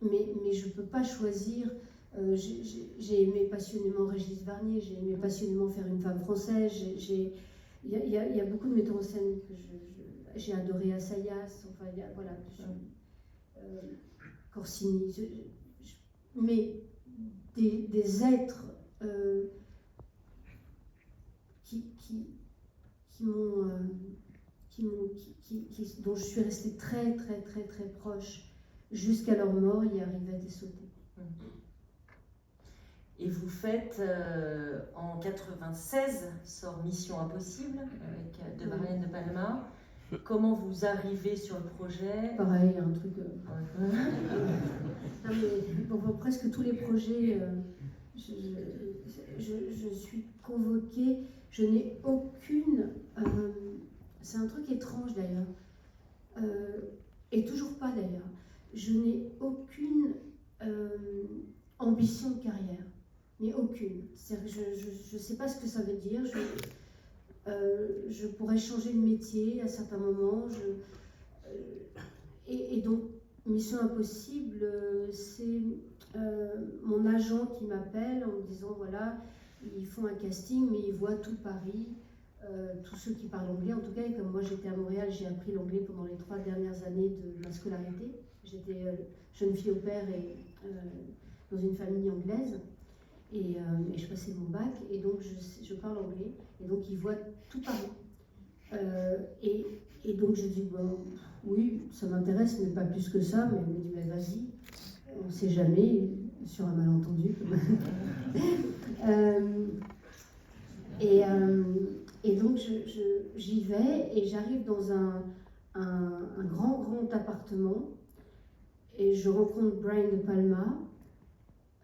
mais je ne peux pas choisir. J'ai aimé passionnément Régis Varnier, j'ai aimé passionnément Faire une femme française. Il y a beaucoup de metteurs en scène que j'ai adoré, Assayas, enfin, voilà, Corsini. Mais des êtres dont je suis restée très, très, très, très proche jusqu'à leur mort, il y a Rivette et Sauté. Et vous faites, en 96, sort Mission Impossible, de Brian De Palma. Comment vous arrivez sur le projet? Pareil, un truc... Non, mais, pour presque tous les projets, je suis convoquée, je n'ai aucune... c'est un truc étrange d'ailleurs, et toujours pas d'ailleurs. Je n'ai aucune ambition de carrière. Mais aucune. C'est-à-dire que je ne sais pas ce que ça veut dire. Je pourrais changer de métier à certains moments. Et donc, Mission Impossible, c'est mon agent qui m'appelle en me disant, voilà, ils font un casting, mais ils voient tout Paris, tous ceux qui parlent anglais. En tout cas, et comme moi j'étais à Montréal, j'ai appris l'anglais pendant les 3 dernières années de ma scolarité. J'étais jeune fille au père et dans une famille anglaise. Et je passais mon bac, et donc je parle anglais, et donc ils voient tout Paris. Et donc je dis, bon, oui, ça m'intéresse, mais pas plus que ça, mais elle me dit, mais vas-y, on ne sait jamais, sur un malentendu. Et donc j'y vais, et j'arrive dans un grand appartement, et je rencontre Brian De Palma.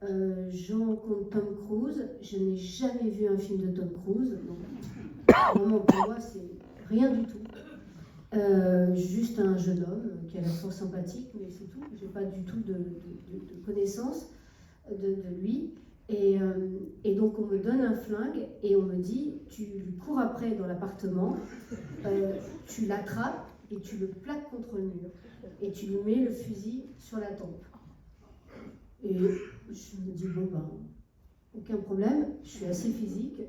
Je rencontre Tom Cruise. Je n'ai jamais vu un film de Tom Cruise, donc vraiment pour moi c'est rien du tout. Juste un jeune homme qui a l'air fort sympathique, mais c'est tout. J'ai pas du tout de connaissance de lui. Et donc on me donne un flingue et on me dit, tu lui cours après dans l'appartement, tu l'attrapes et tu le plaques contre le mur et tu lui mets le fusil sur la tempe. Et je me dis, bon ben, aucun problème, je suis assez physique,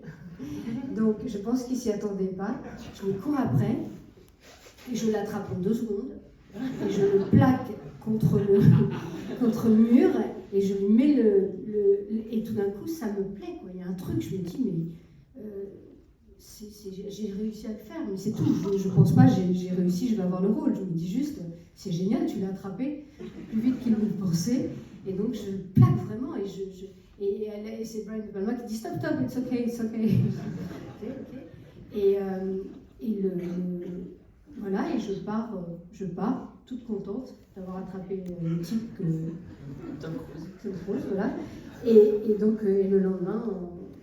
donc je pense qu'il s'y attendait pas. Je lui cours après, et je l'attrape en 2 secondes, et je le plaque contre le mur, et je lui mets et tout d'un coup, ça me plaît, quoi. Il y a un truc, je me dis, mais j'ai réussi à le faire, mais c'est tout. Je pense pas, j'ai réussi, je vais avoir le rôle. Je me dis juste, c'est génial, tu l'as attrapé plus vite qu'il ne le pensait. Et donc je le plaque vraiment, et c'est Brian De Palma qui dit stop, it's okay. Okay. Voilà, et je pars toute contente d'avoir attrapé le type que Tom Cruise, voilà. Et donc le lendemain,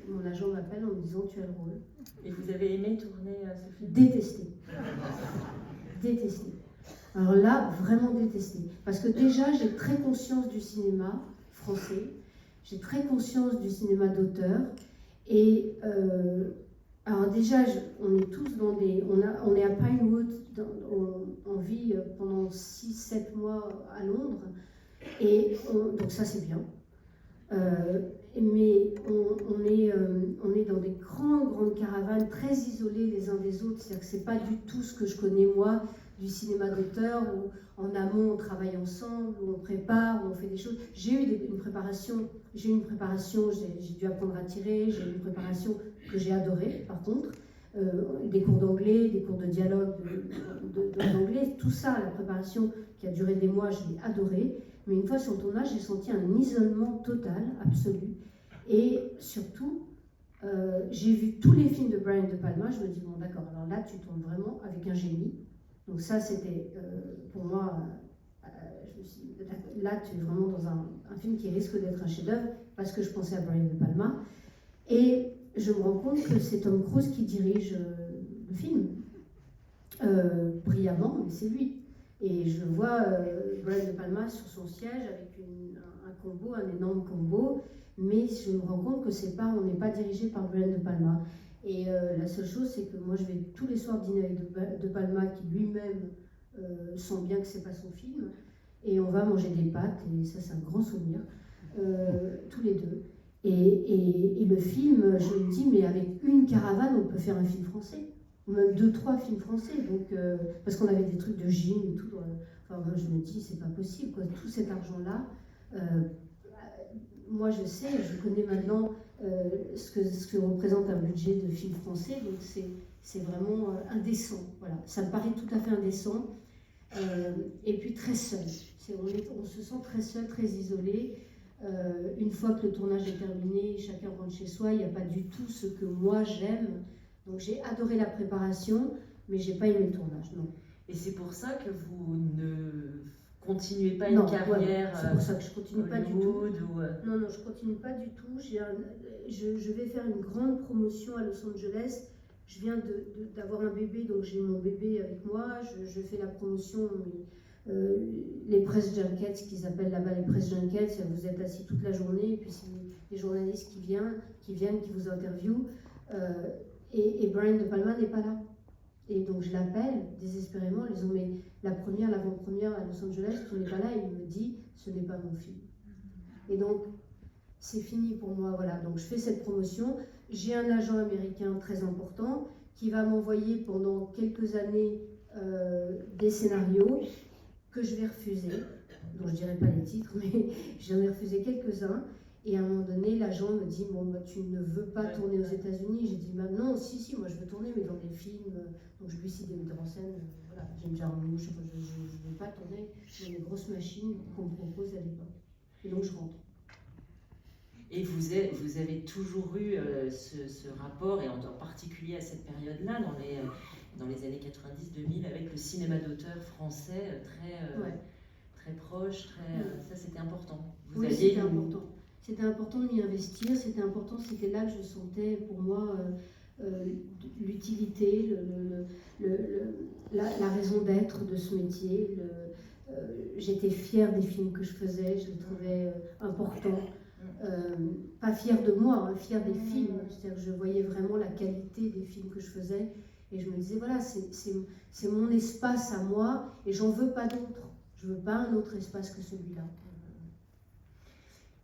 mon agent m'appelle en me disant, tu as le rôle. Et vous avez aimé tourner ce film? Détesté. Alors là, vraiment détesté. Parce que déjà, j'ai très conscience du cinéma français, j'ai très conscience du cinéma d'auteur. Et alors déjà, on est tous dans on est à Pinewood, on vit pendant 6-7 mois à Londres. Et donc ça, c'est bien. Mais on est dans des grandes caravanes, très isolées les uns des autres. C'est-à-dire que c'est pas du tout ce que je connais moi du cinéma d'auteur, où en amont on travaille ensemble, où on prépare, où on fait des choses. J'ai eu une préparation, j'ai dû apprendre à tirer, j'ai eu une préparation que j'ai adorée par contre, des cours d'anglais, des cours de dialogue d'anglais, tout ça, la préparation qui a duré des mois, je l'ai adorée. Mais une fois sur le tournage, j'ai senti un isolement total, absolu. Et surtout, j'ai vu tous les films de Brian De Palma, je me dis, bon d'accord, alors là tu tournes vraiment avec un génie. Donc ça c'était, pour moi, je me suis dit, là tu es vraiment dans un film qui risque d'être un chef-d'œuvre, parce que je pensais à Brian De Palma. Et je me rends compte que c'est Tom Cruise qui dirige le film, brillamment, mais c'est lui. Et je vois Brian De Palma sur son siège avec un combo, un énorme combo, mais je me rends compte que on n'est pas dirigé par Brian De Palma. Et la seule chose, c'est que moi, je vais tous les soirs dîner avec De Palma, qui lui-même sent bien que c'est pas son film, et on va manger des pâtes, et ça, c'est un grand souvenir, tous les deux. Et le film, je me dis, mais avec une caravane, on peut faire un film français. Ou même 2-3 films français, donc, parce qu'on avait des trucs de gym et tout. Enfin, moi, je me dis, c'est pas possible, quoi. Tout cet argent-là, moi, je sais, je connais maintenant ce que représente un budget de film français, donc c'est vraiment indécent. Voilà. Ça me paraît tout à fait indécent. Et puis très seul. On se sent très seul, très isolé. Une fois que le tournage est terminé, chacun rentre chez soi, il n'y a pas du tout ce que moi j'aime. Donc j'ai adoré la préparation, mais j'ai pas aimé le tournage, non. Et c'est pour ça que vous ne continuez pas une carrière c'est pour ça que je continue pas du tout. Ou... Non, je continue pas du tout. Je vais faire une grande promotion à Los Angeles. Je viens d'avoir un bébé, donc j'ai mon bébé avec moi. Je fais la promotion, les press junkets, qu'ils appellent là-bas les press junkets. Vous êtes assis toute la journée, et puis c'est des journalistes qui viennent, qui vous interviewent. Et Brian De Palma n'est pas là. Et donc je l'appelle désespérément, ils ont mais l'avant-première à Los Angeles, tu n'es pas là, et il me dit, ce n'est pas mon film. Et donc c'est fini pour moi, voilà. Donc je fais cette promotion, j'ai un agent américain très important qui va m'envoyer pendant quelques années des scénarios que je vais refuser, dont je ne dirai pas les titres, mais j'en ai refusé quelques-uns. Et à un moment donné, l'agent me dit, bon, bah, tu ne veux pas tourner aux États-Unis? J'ai dit, bah, non, si, moi je veux tourner, mais dans des films. Donc je lui cite des metteurs en scène, voilà, James Jarmusch, je ne veux pas tourner dans les grosses machines qu'on me propose à l'époque. Et donc je rentre. Et vous avez toujours eu ce rapport, et en particulier à cette période-là, dans les années 90-2000, avec le cinéma d'auteur français très proche, ça c'était important. C'était important. C'était important de m'y investir, c'était là que je sentais pour moi l'utilité, la raison d'être de ce métier. J'étais fière des films que je faisais, je les trouvais importants. Pas fière de moi, hein, fière des films. C'est-à-dire que je voyais vraiment la qualité des films que je faisais et je me disais, voilà, c'est mon espace à moi et j'en veux pas d'autre. Je veux pas un autre espace que celui-là.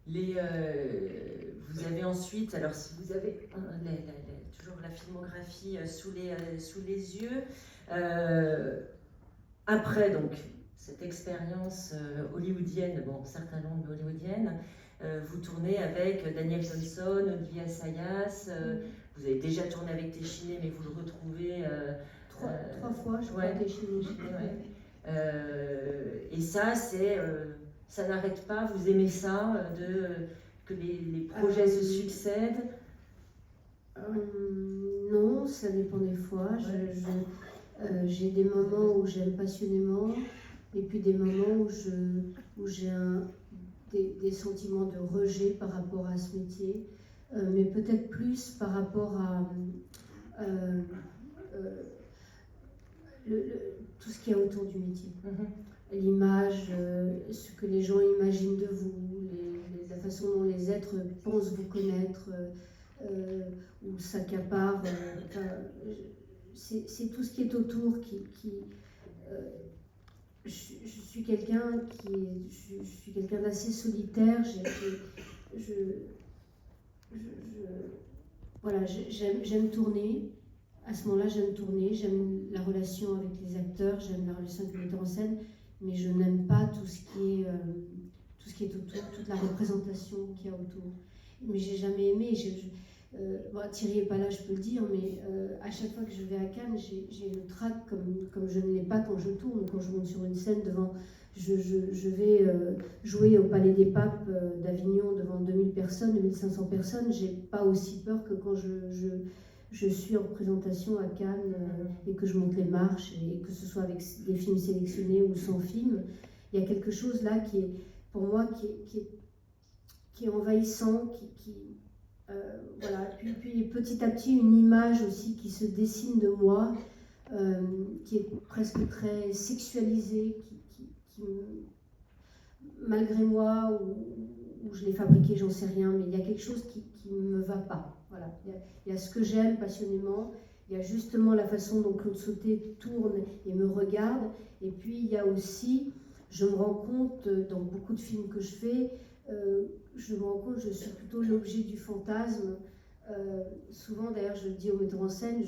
Vous avez ensuite, alors si vous avez toujours la filmographie sous les yeux, après donc cette expérience hollywoodienne, bon certains noms mais hollywoodienne, vous tournez avec Daniel Johnson, Olivier Assayas, vous avez déjà tourné avec Téchiné, mais vous le retrouvez... Trois fois, je crois, Téchiné. Et ça, ça n'arrête pas, vous aimez ça, que les projets se succèdent? Non, ça dépend des fois. J'ai des moments où j'aime passionnément, et puis des moments où j'ai des sentiments de rejet par rapport à ce métier, mais peut-être plus par rapport à tout ce qu'il y a autour du métier. L'image, ce que les gens imaginent de vous, la façon dont les êtres pensent vous connaître, ou s'accaparent. C'est tout ce qui est autour je suis quelqu'un d'assez solitaire. Voilà, j'aime tourner. À ce moment-là, j'aime tourner. J'aime la relation avec les acteurs. J'aime la relation avec les metteurs en scène. Mais je n'aime pas tout ce qui est autour, toute la représentation qu'il y a autour. Mais j'ai jamais aimé. Bon, Thierry n'est pas là, je peux le dire, mais à chaque fois que je vais à Cannes, j'ai le trac comme je ne l'ai pas quand je tourne. Quand je monte sur une scène devant, je vais jouer au Palais des Papes d'Avignon devant 2000 personnes, 2500 personnes. J'ai pas aussi peur que quand je suis en représentation à Cannes et que je monte les marches, et que ce soit avec des films sélectionnés ou sans film. Il y a quelque chose là qui est, pour moi, qui est envahissant, Voilà. Puis petit à petit, une image aussi qui se dessine de moi, qui est presque très sexualisée, malgré moi, ou je l'ai fabriquée, j'en sais rien, mais il y a quelque chose qui ne me va pas. Voilà. Il y a ce que j'aime passionnément, il y a justement la façon dont Claude Sauté tourne et me regarde, et puis il y a aussi, je me rends compte dans beaucoup de films que je fais, je me rends compte que je suis plutôt l'objet du fantasme. Souvent, d'ailleurs, je le dis aux metteurs en scène,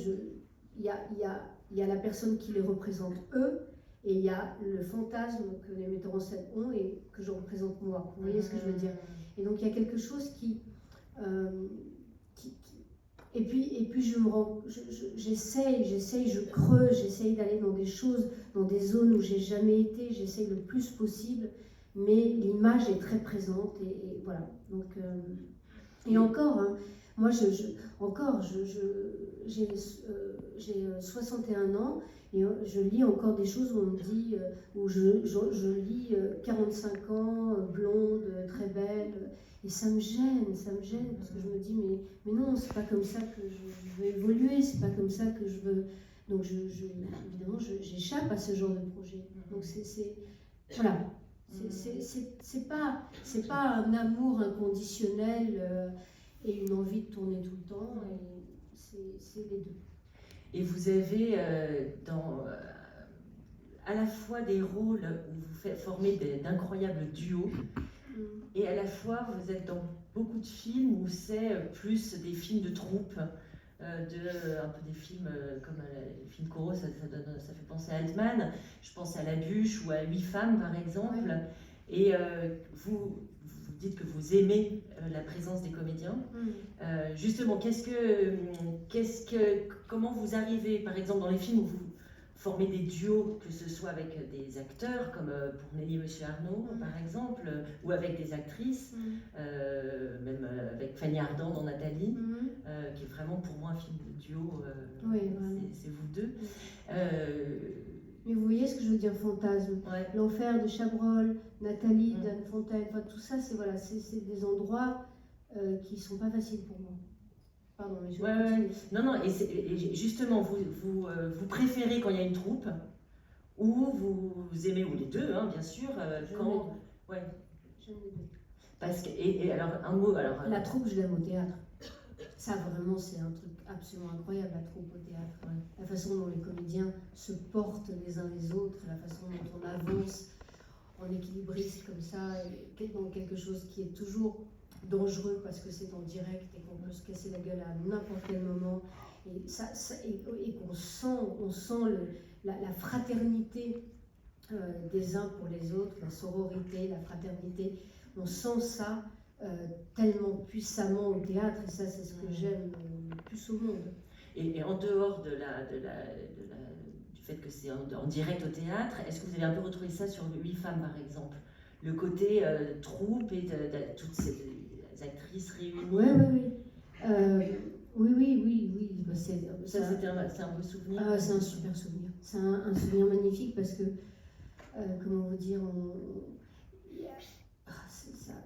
il y a la personne qui les représente eux, et il y a le fantasme que les metteurs en scène ont et que je représente moi. Vous voyez ce que je veux dire? Et donc il y a quelque chose et puis j'essaye, je creuse, j'essaye d'aller dans des choses, dans des zones où j'ai jamais été, j'essaye le plus possible, mais l'image est très présente et voilà. Donc et encore, hein, moi j'ai 61 ans. Et je lis encore des choses où on me dit, où je lis 45 ans, blonde, très belle, et ça me gêne, parce que je me dis, mais non, c'est pas comme ça que je veux évoluer, c'est pas comme ça que je veux. Donc évidemment, j'échappe à ce genre de projet. Donc voilà, c'est pas un amour inconditionnel et une envie de tourner tout le temps, et c'est les deux. Et vous avez à la fois des rôles où vous formez d'incroyables duos, et à la fois vous êtes dans beaucoup de films où c'est plus des films de troupe, un peu des films comme les films coraux, ça fait penser à Altman, je pense à La Bûche ou à 8 femmes par exemple, ouais. Et vous dites que vous aimez la présence des comédiens. Justement, comment vous arrivez, par exemple, dans les films où vous formez des duos, que ce soit avec des acteurs, comme pour Nelly Monsieur Arnaud, par exemple, ou avec des actrices, même avec Fanny Ardant dans Nathalie, qui est vraiment pour moi un film de duo, oui, c'est vous deux. Mais vous voyez ce que je veux dire, fantasme. Ouais. L'enfer de Chabrol, Nathalie, d'Anne Fontaine, enfin, tout ça, c'est des endroits qui ne sont pas faciles pour moi. Pardon, mais je ouais. Non, et justement, vous préférez quand il y a une troupe, ou vous aimez, ou les deux, hein, bien sûr, quand... Ouais. J'aime les deux. Parce que, et alors, un mot... Alors, la troupe, je l'aime au théâtre. Ça, vraiment, c'est un truc absolument incroyable, la troupe au théâtre. Ouais. La façon dont les comédiens se portent les uns les autres, la façon dont on avance en équilibriste comme ça, dans quelque chose qui est toujours dangereux parce que c'est en direct et qu'on peut se casser la gueule à n'importe quel moment. Et qu'on sent la fraternité des uns pour les autres, la sororité, la fraternité. On sent ça tellement puissamment au théâtre, et ça c'est ce que j'aime le plus au monde. Et en dehors du fait que c'est en direct au théâtre, est-ce que vous avez un peu retrouvé ça sur 8 femmes par exemple? Le côté troupe et de toutes ces actrices réunies? Oui. C'est un beau souvenir. C'est un super souvenir. C'est un souvenir magnifique parce que, comment vous dire,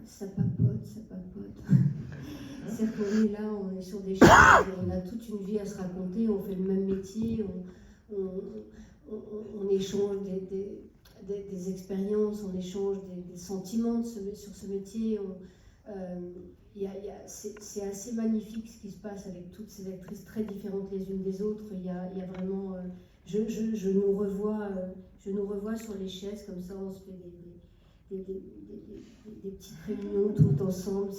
ça papote. C'est-à-dire qu'on est là, on est sur des choses, on a toute une vie à se raconter, on fait le même métier, on échange des expériences, on échange des sentiments sur ce métier. C'est assez magnifique ce qui se passe avec toutes ces actrices très différentes les unes des autres. Il y a vraiment, je nous revois sur les chaises comme ça, on se fait des petites réunions toutes ensemble.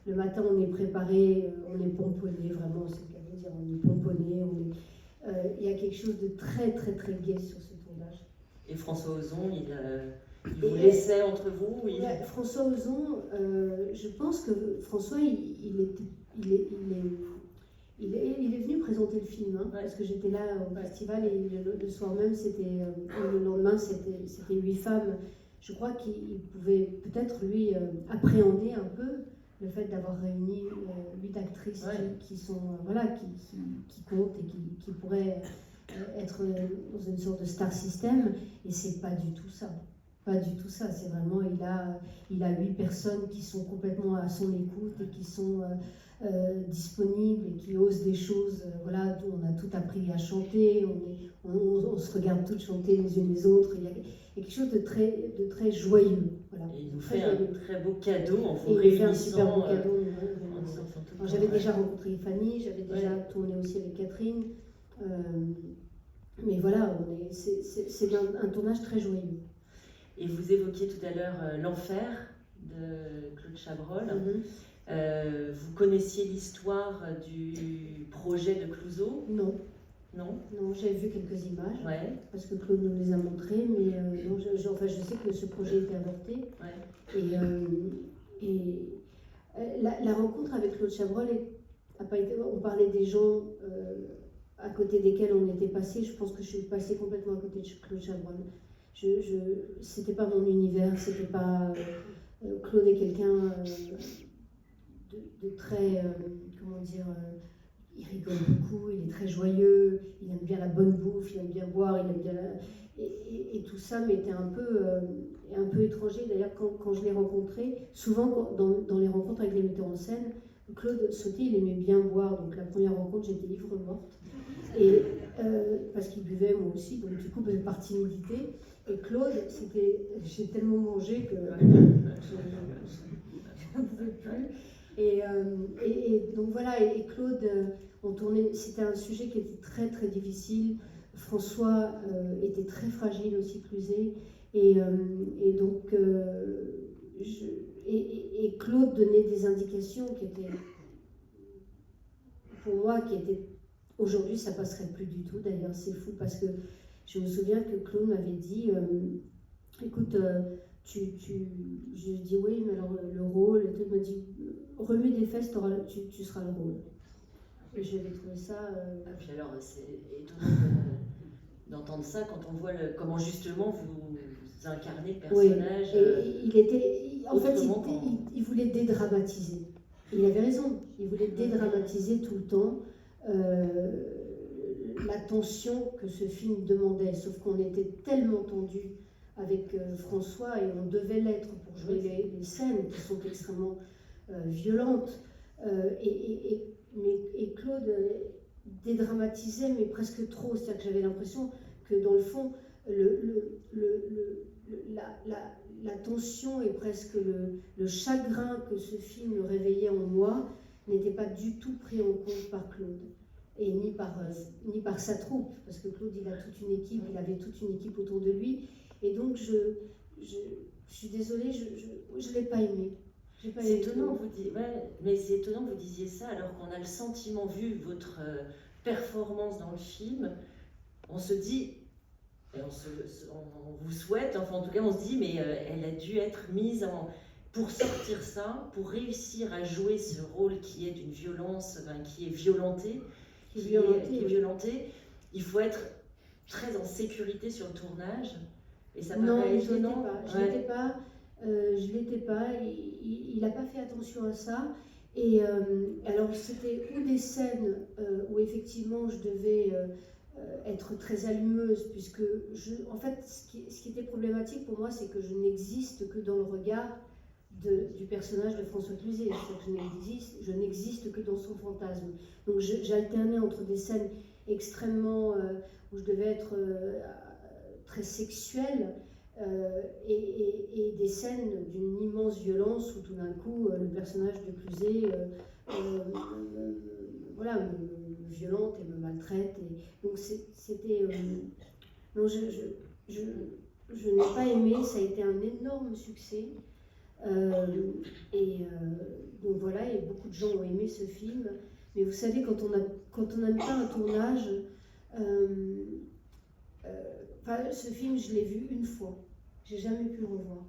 Le matin on est préparé, on est pomponné, vraiment, c'est ce qu'elle veut dire, on est pomponné. Il y a quelque chose de très très très gai sur ce tournage. Et François Ozon, il vous laissait entre vous? François Ozon, je pense que François, il est venu présenter le film, hein, parce que j'étais là au festival et le soir même, le lendemain, c'était 8 femmes. Je crois qu'il pouvait peut-être, lui, appréhender un peu le fait d'avoir réuni 8 actrices qui comptent et qui pourraient être dans une sorte de star system, et c'est pas du tout ça. Pas du tout ça, c'est vraiment, il a 8 personnes qui sont complètement à son écoute et qui sont disponible et qui ose des choses. Voilà, on a tout appris à chanter, on se regarde toutes chanter les unes les autres. Il y a quelque chose de très joyeux. Voilà, et il nous très fait joyeux. un très beau cadeau en vous Et il fait un réunissant. super beau cadeau. Alors, j'avais déjà rencontré Fanny, j'avais déjà tourné aussi avec Catherine. Mais voilà, c'est un tournage très joyeux. Et vous évoquiez tout à l'heure L'Enfer de Claude Chabrol. Vous connaissiez l'histoire du projet de Clouzot? Non. Non, j'avais vu quelques images, ouais. Parce que Claude nous les a montrées, mais non, je sais que ce projet était avorté. Ouais. Et la rencontre avec Claude Chabrol a pas été. On parlait des gens à côté desquels on était passé. Je pense que je suis passée complètement à côté de Claude Chabrol. C'était pas mon univers, c'était pas. Claude est quelqu'un de très. Comment dire. Il rigole beaucoup, il est très joyeux, il aime bien la bonne bouffe, il aime bien boire, il aime bien et tout ça m'était un peu étranger. D'ailleurs, quand je l'ai rencontré, souvent dans les rencontres avec les metteurs en scène, Claude Sauté, il aimait bien boire. Donc la première rencontre, j'étais ivre morte. Et parce qu'il buvait, moi aussi, donc du coup, par timidité. Et Claude, j'ai tellement mangé que je ne pouvais plus. Et donc voilà, et Claude, on tournait, c'était un sujet qui était très très difficile. François était très fragile aussi, Cluzet, et donc Claude donnait des indications qui étaient, pour moi, aujourd'hui ça passerait plus du tout. D'ailleurs, c'est fou parce que je me souviens que Claude m'avait dit, écoute, je dis oui, mais alors le rôle, et tout, il m'a dit, remue des fesses, tu seras le rôle. Et j'avais trouvé ça. Ah, puis alors, c'est étonnant d'entendre ça quand on voit comment justement vous incarnez le personnage. Oui. En fait, il voulait dédramatiser. Il avait raison. Il voulait dédramatiser tout le temps la tension que ce film demandait. Sauf qu'on était tellement tendus avec François et on devait l'être pour jouer les scènes qui sont extrêmement violentes. Mais Claude dédramatisait, mais presque trop. C'est-à-dire que j'avais l'impression que dans le fond, la tension et presque le chagrin que ce film réveillait en moi n'était pas du tout pris en compte par Claude. Et ni par sa troupe, parce que Claude, il a toute une équipe, il avait toute une équipe autour de lui. Et donc, je suis désolée, je ne l'ai pas aimé. C'est étonnant, mais c'est étonnant que vous disiez ça alors qu'on a le sentiment, vu votre performance dans le film, on se dit, et on vous souhaite, enfin en tout cas on se dit, mais elle a dû être mise pour sortir ça, pour réussir à jouer ce rôle qui est d'une violence, qui est violenté, qui est violenté, il faut être très en sécurité sur le tournage. Et ça paraît étonnant. Je l'étais pas. Il n'a pas fait attention à ça. Et alors c'était ou des scènes où effectivement je devais être très allumeuse, puisque en fait ce qui était problématique pour moi, c'est que je n'existe que dans le regard du personnage de François Cluzet. Je n'existe que dans son fantasme. Donc j'alternais entre des scènes extrêmement où je devais être très sexuelle et des scènes d'une immense violence où tout d'un coup le personnage de Cluzet me violente et me maltraite. Et donc c'était non, je n'ai pas aimé. Ça a été un énorme succès. Donc voilà, et beaucoup de gens ont aimé ce film. Mais vous savez, quand on n'aime pas un tournage, ce film, je l'ai vu une fois. J'ai jamais pu le revoir.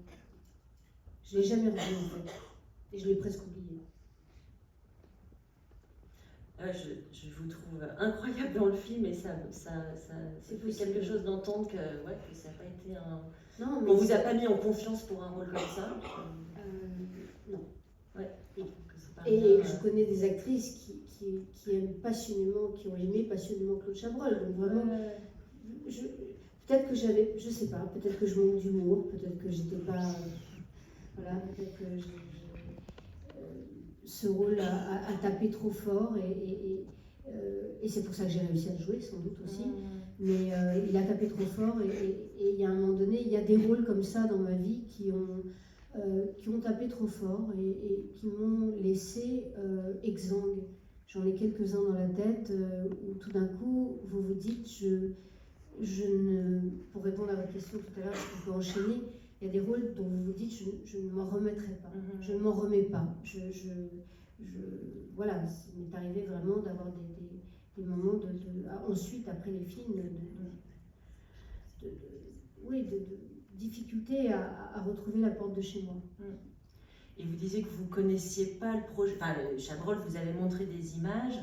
Je l'ai jamais revu en fait. Et je l'ai presque oublié. Je vous trouve incroyable dans le film et ça fait quelque chose d'entendre que ça n'a pas été un... Non, on vous a pas mis en confiance pour un rôle comme ça. Non. Ouais. Et je connais des actrices qui aiment passionnément, qui ont aimé passionnément Claude Chabrol. Donc vraiment, peut-être que je sais pas, peut-être que je manque d'humour, peut-être que j'étais pas, voilà, peut-être que ce rôle a tapé trop fort et c'est pour ça que j'ai réussi à le jouer sans doute aussi. Mais il a tapé trop fort et il y a un moment donné, il y a des rôles comme ça dans ma vie qui ont tapé trop fort et qui m'ont laissé exsangue. J'en ai quelques-uns dans la tête où tout d'un coup vous vous dites, pour répondre à votre question tout à l'heure, je peux enchaîner, il y a des rôles dont vous vous dites je ne m'en remettrai pas, je ne m'en remets pas. Voilà, il m'est arrivé vraiment d'avoir des moments ensuite, après les films, de difficulté à retrouver la porte de chez moi. Et vous disiez que vous ne connaissiez pas le projet, enfin Chabrol vous avez montré des images,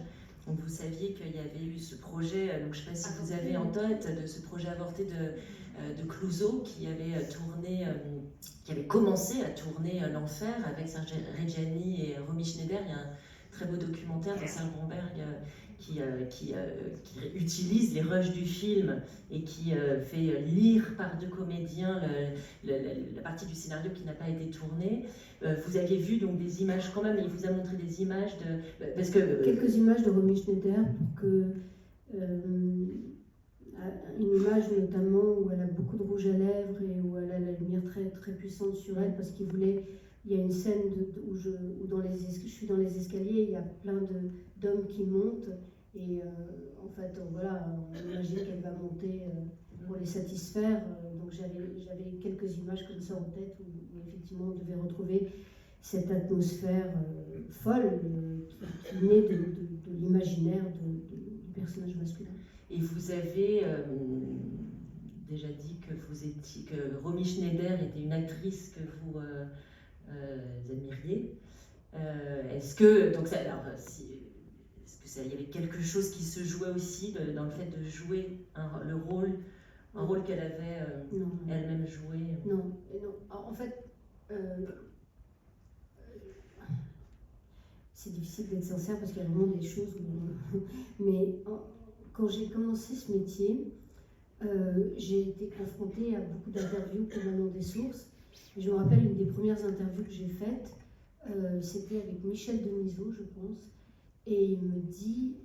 donc vous saviez qu'il y avait eu ce projet, donc je ne sais pas si vous avez en tête de ce projet avorté de Clouzot qui avait tourné, qui avait commencé à tourner L'Enfer avec Serge Reggiani et Romy Schneider. Il y a un très beau documentaire de Serge Bromberg qui utilise les rushs du film et qui fait lire par deux comédiens la partie du scénario qui n'a pas été tournée. Vous aviez vu donc des images quand même, il vous a montré des images parce que quelques images de Romy Schneider pour que une image notamment où elle a beaucoup de rouge à lèvres et où elle a la lumière très, très puissante sur elle parce qu'il voulait. Il y a une scène où je suis dans les escaliers, il y a plein d'hommes qui montent et en fait voilà, on imagine qu'elle va monter pour les satisfaire. Donc j'avais quelques images comme ça en tête où effectivement on devait retrouver cette atmosphère folle qui naît de l'imaginaire du personnage masculin. Et vous avez déjà dit que Romy Schneider était une actrice que vous admiriez. Est-ce que il y avait quelque chose qui se jouait aussi dans le fait de jouer un rôle qu'elle avait elle-même joué? Non. En fait, c'est difficile d'être sincère parce qu'il y a vraiment des choses mais quand j'ai commencé ce métier, j'ai été confrontée à beaucoup d'interviews pour Manon des Sources. Et je me rappelle une des premières interviews que j'ai faites, c'était avec Michel Denisot, je pense, et il me dit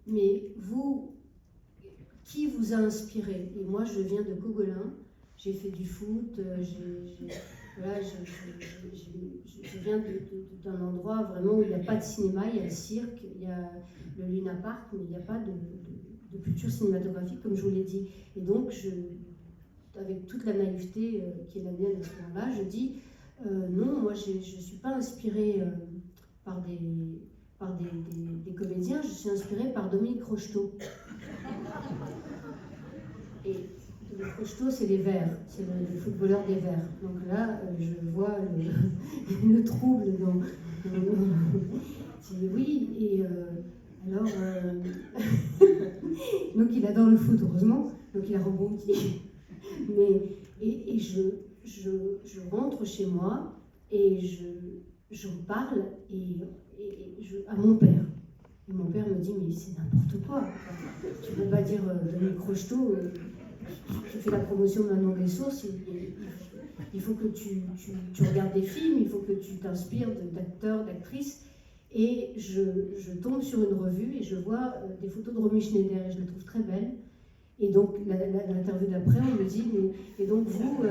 mais vous, qui vous a inspiré? Et moi, je viens de Cogolin, j'ai fait du foot, je viens d'un endroit vraiment où il n'y a pas de cinéma, il y a le cirque, il y a le Luna Park, mais il n'y a pas de culture cinématographique, comme je vous l'ai dit. Et donc, avec toute la naïveté qui est la mienne à ce moment-là, je dis non, moi je ne suis pas inspirée par des comédiens, je suis inspirée par Dominique Rocheteau. Et Dominique Rocheteau, c'est les Verts, c'est le footballeur des Verts. Donc là, je vois le trouble dans oui, et alors, donc il adore le foot, heureusement, donc il a rebondi. Et je rentre chez moi et je parle à mon père. Et mon père me dit, mais c'est n'importe quoi. Tu ne peux pas dire Dominique Rocheteau, tu fais la promotion de Manon des Sources, il faut que tu regardes des films, il faut que tu t'inspires d'acteurs, d'actrices. Et je tombe sur une revue et je vois des photos de Romy Schneider et je la trouve très belle. Et donc l'interview d'après, on me dit, et donc vous,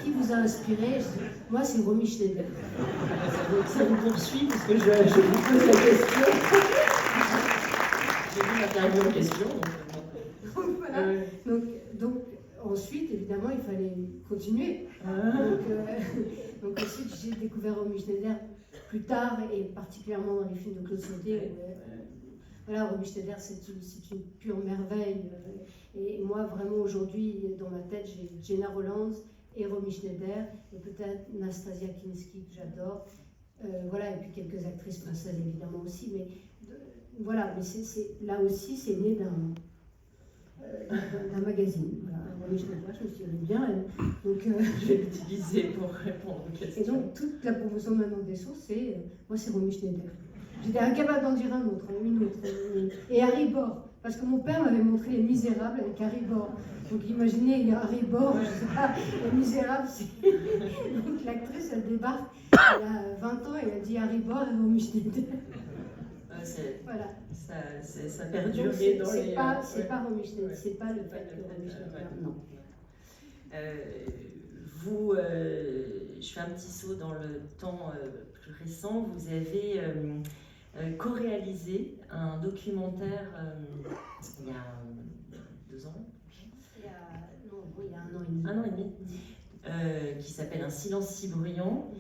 qui vous a inspiré? Je dis, moi c'est Romy Schneider. Ça vous poursuit parce que je vous pose la question. J'ai vu l'interview en question. Donc voilà. Donc ensuite, évidemment, il fallait continuer. Donc ensuite, j'ai découvert Romy Schneider plus tard, et particulièrement dans les films de Claude Sauté. Voilà, Romy Schneider, c'est une pure merveille. Et moi, vraiment, aujourd'hui, dans ma tête, j'ai Gena Rowlands et Romy Schneider, et peut-être Nastasia Kinski, que j'adore. Voilà, et puis quelques actrices françaises, évidemment, aussi. Mais voilà, mais là aussi, c'est né d'un magazine. Voilà, Romy Schneider, je me suis dit bien. Donc, je vais l'utiliser pour répondre aux questions. Et donc, toute la promotion de Manon des Sources, moi, c'est Romy Schneider. J'étais incapable d'en dire une autre. Et Harry Bor, parce que mon père m'avait montré Les Misérables avec Harry Bor. Donc imaginez, il y a Harry Bor, je sais pas, Les Misérables, donc l'actrice, elle débarque a 20 ans, elle a dit Haribo Romy Schneider. Voilà. Ça perdure dans c'est les... pas Romy Schneider, c'est pas le fait que Romy Schneider, non. Je fais un petit saut dans le temps plus récent. Vous avez co-réalisé un documentaire il y a 2 ans. Il y a 1 an et demi. 1 an et demi. Qui s'appelle Un silence si bruyant.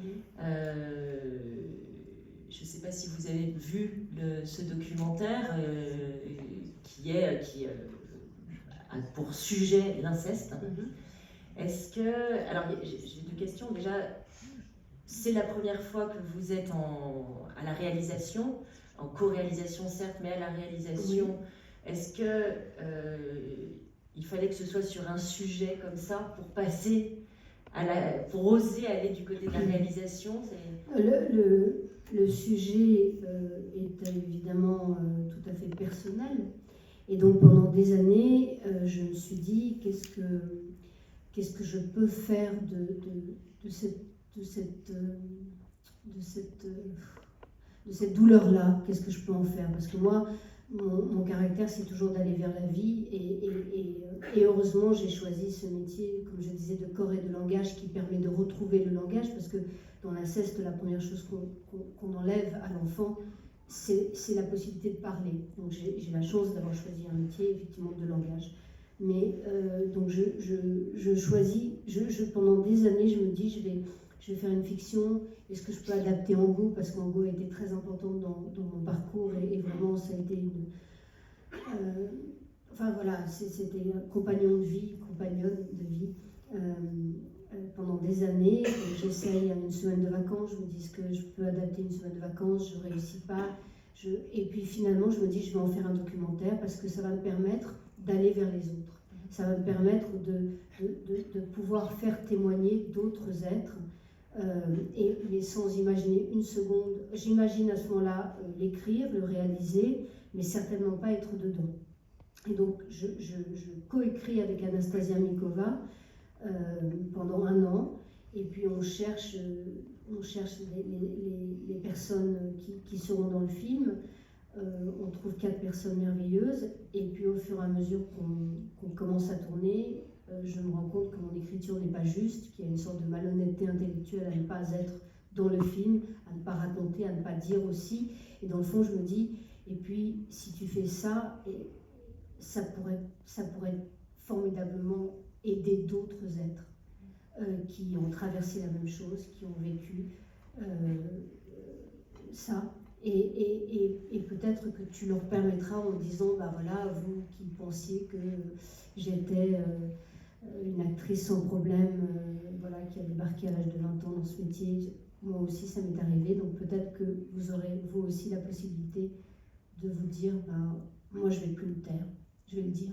Je ne sais pas si vous avez vu ce documentaire qui a pour sujet l'inceste. Est-ce que... Alors, j'ai 2 questions. Déjà, c'est la première fois que vous êtes à la réalisation, en co-réalisation certes, mais à la réalisation. Oui. Est-ce que il fallait que ce soit sur un sujet comme ça pour passer pour oser aller du côté de la réalisation? Le sujet est évidemment tout à fait personnel. Et donc pendant des années, je me suis dit qu'est-ce que je peux faire de cette douleur-là? Qu'est-ce que je peux en faire? Parce que moi, mon caractère, c'est toujours d'aller vers la vie. Et heureusement, j'ai choisi ce métier, comme je disais, de corps et de langage qui permet de retrouver le langage. Parce que dans l'inceste, la première chose qu'on enlève à l'enfant, c'est la possibilité de parler. Donc j'ai la chance d'avoir choisi un métier, effectivement, de langage. Mais donc je choisis, pendant des années, je me dis, je vais faire une fiction. Est-ce que je peux adapter Ango? Parce qu'Ango a été très importante dans mon parcours et vraiment ça a été une... enfin voilà, c'était un compagnon de vie, compagnonne de vie pendant des années. J'essaye à une semaine de vacances, je me dis que je peux adapter une semaine de vacances, je ne réussis pas. Et puis finalement, je me dis je vais en faire un documentaire parce que ça va me permettre d'aller vers les autres. Ça va me permettre de pouvoir faire témoigner d'autres êtres. Mais sans imaginer une seconde, j'imagine à ce moment-là l'écrire, le réaliser, mais certainement pas être dedans. Et donc je coécris avec Anastasia Mikova pendant 1 an, et puis on cherche les personnes qui seront dans le film. On trouve 4 personnes merveilleuses, et puis au fur et à mesure qu'on commence à tourner, je me rends compte que mon écriture n'est pas juste, qu'il y a une sorte de malhonnêteté intellectuelle à ne pas être dans le film, à ne pas raconter, à ne pas dire aussi. Et dans le fond, je me dis, et puis si tu fais ça, ça pourrait formidablement aider d'autres êtres qui ont traversé la même chose, qui ont vécu ça. Et peut-être que tu leur permettras en disant, bah voilà, vous qui pensiez que j'étais une actrice sans problème, voilà, qui a débarqué à l'âge de 20 ans dans ce métier, moi aussi ça m'est arrivé, donc peut-être que vous aurez vous aussi la possibilité de vous dire, bah, moi je vais plus le taire, je vais le dire.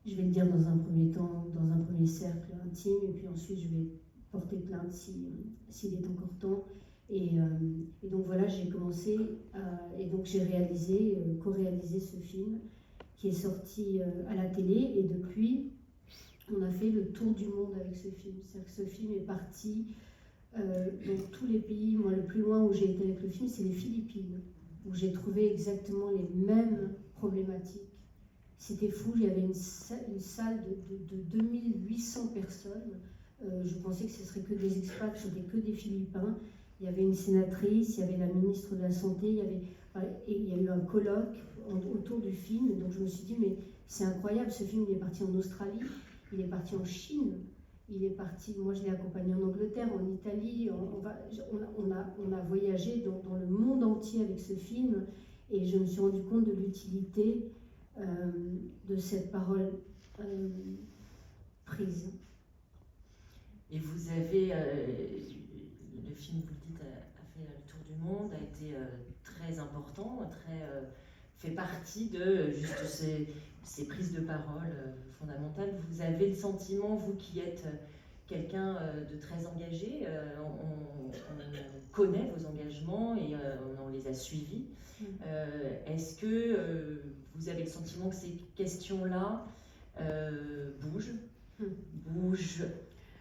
Je vais le dire dans un premier temps, dans un premier cercle intime, et puis ensuite je vais porter plainte s'il est encore temps. Et donc voilà, j'ai commencé, et donc j'ai co-réalisé ce film qui est sorti à la télé, et depuis, on a fait le tour du monde avec ce film. C'est-à-dire que ce film est parti dans tous les pays. Moi, le plus loin où j'ai été avec le film, c'est les Philippines, où j'ai trouvé exactement les mêmes problématiques. C'était fou, il y avait une salle de 2800 personnes. Je pensais que ce serait que des expats, c'était que des Philippins. Il y avait une sénatrice, il y avait la ministre de la Santé, il y a eu un colloque autour du film. Donc je me suis dit, mais c'est incroyable, ce film il est parti en Australie, il est parti en Chine, il est parti, moi je l'ai accompagné en Angleterre, en Italie, on a voyagé dans le monde entier avec ce film, et je me suis rendu compte de l'utilité de cette parole prise. Et vous avez, le film, vous le dites, a fait le tour du monde, a été très important, fait partie de juste ces prises de parole fondamentales. Vous avez le sentiment, vous qui êtes quelqu'un de très engagé, on connaît vos engagements et on les a suivis. Est-ce que vous avez le sentiment que ces questions-là bougent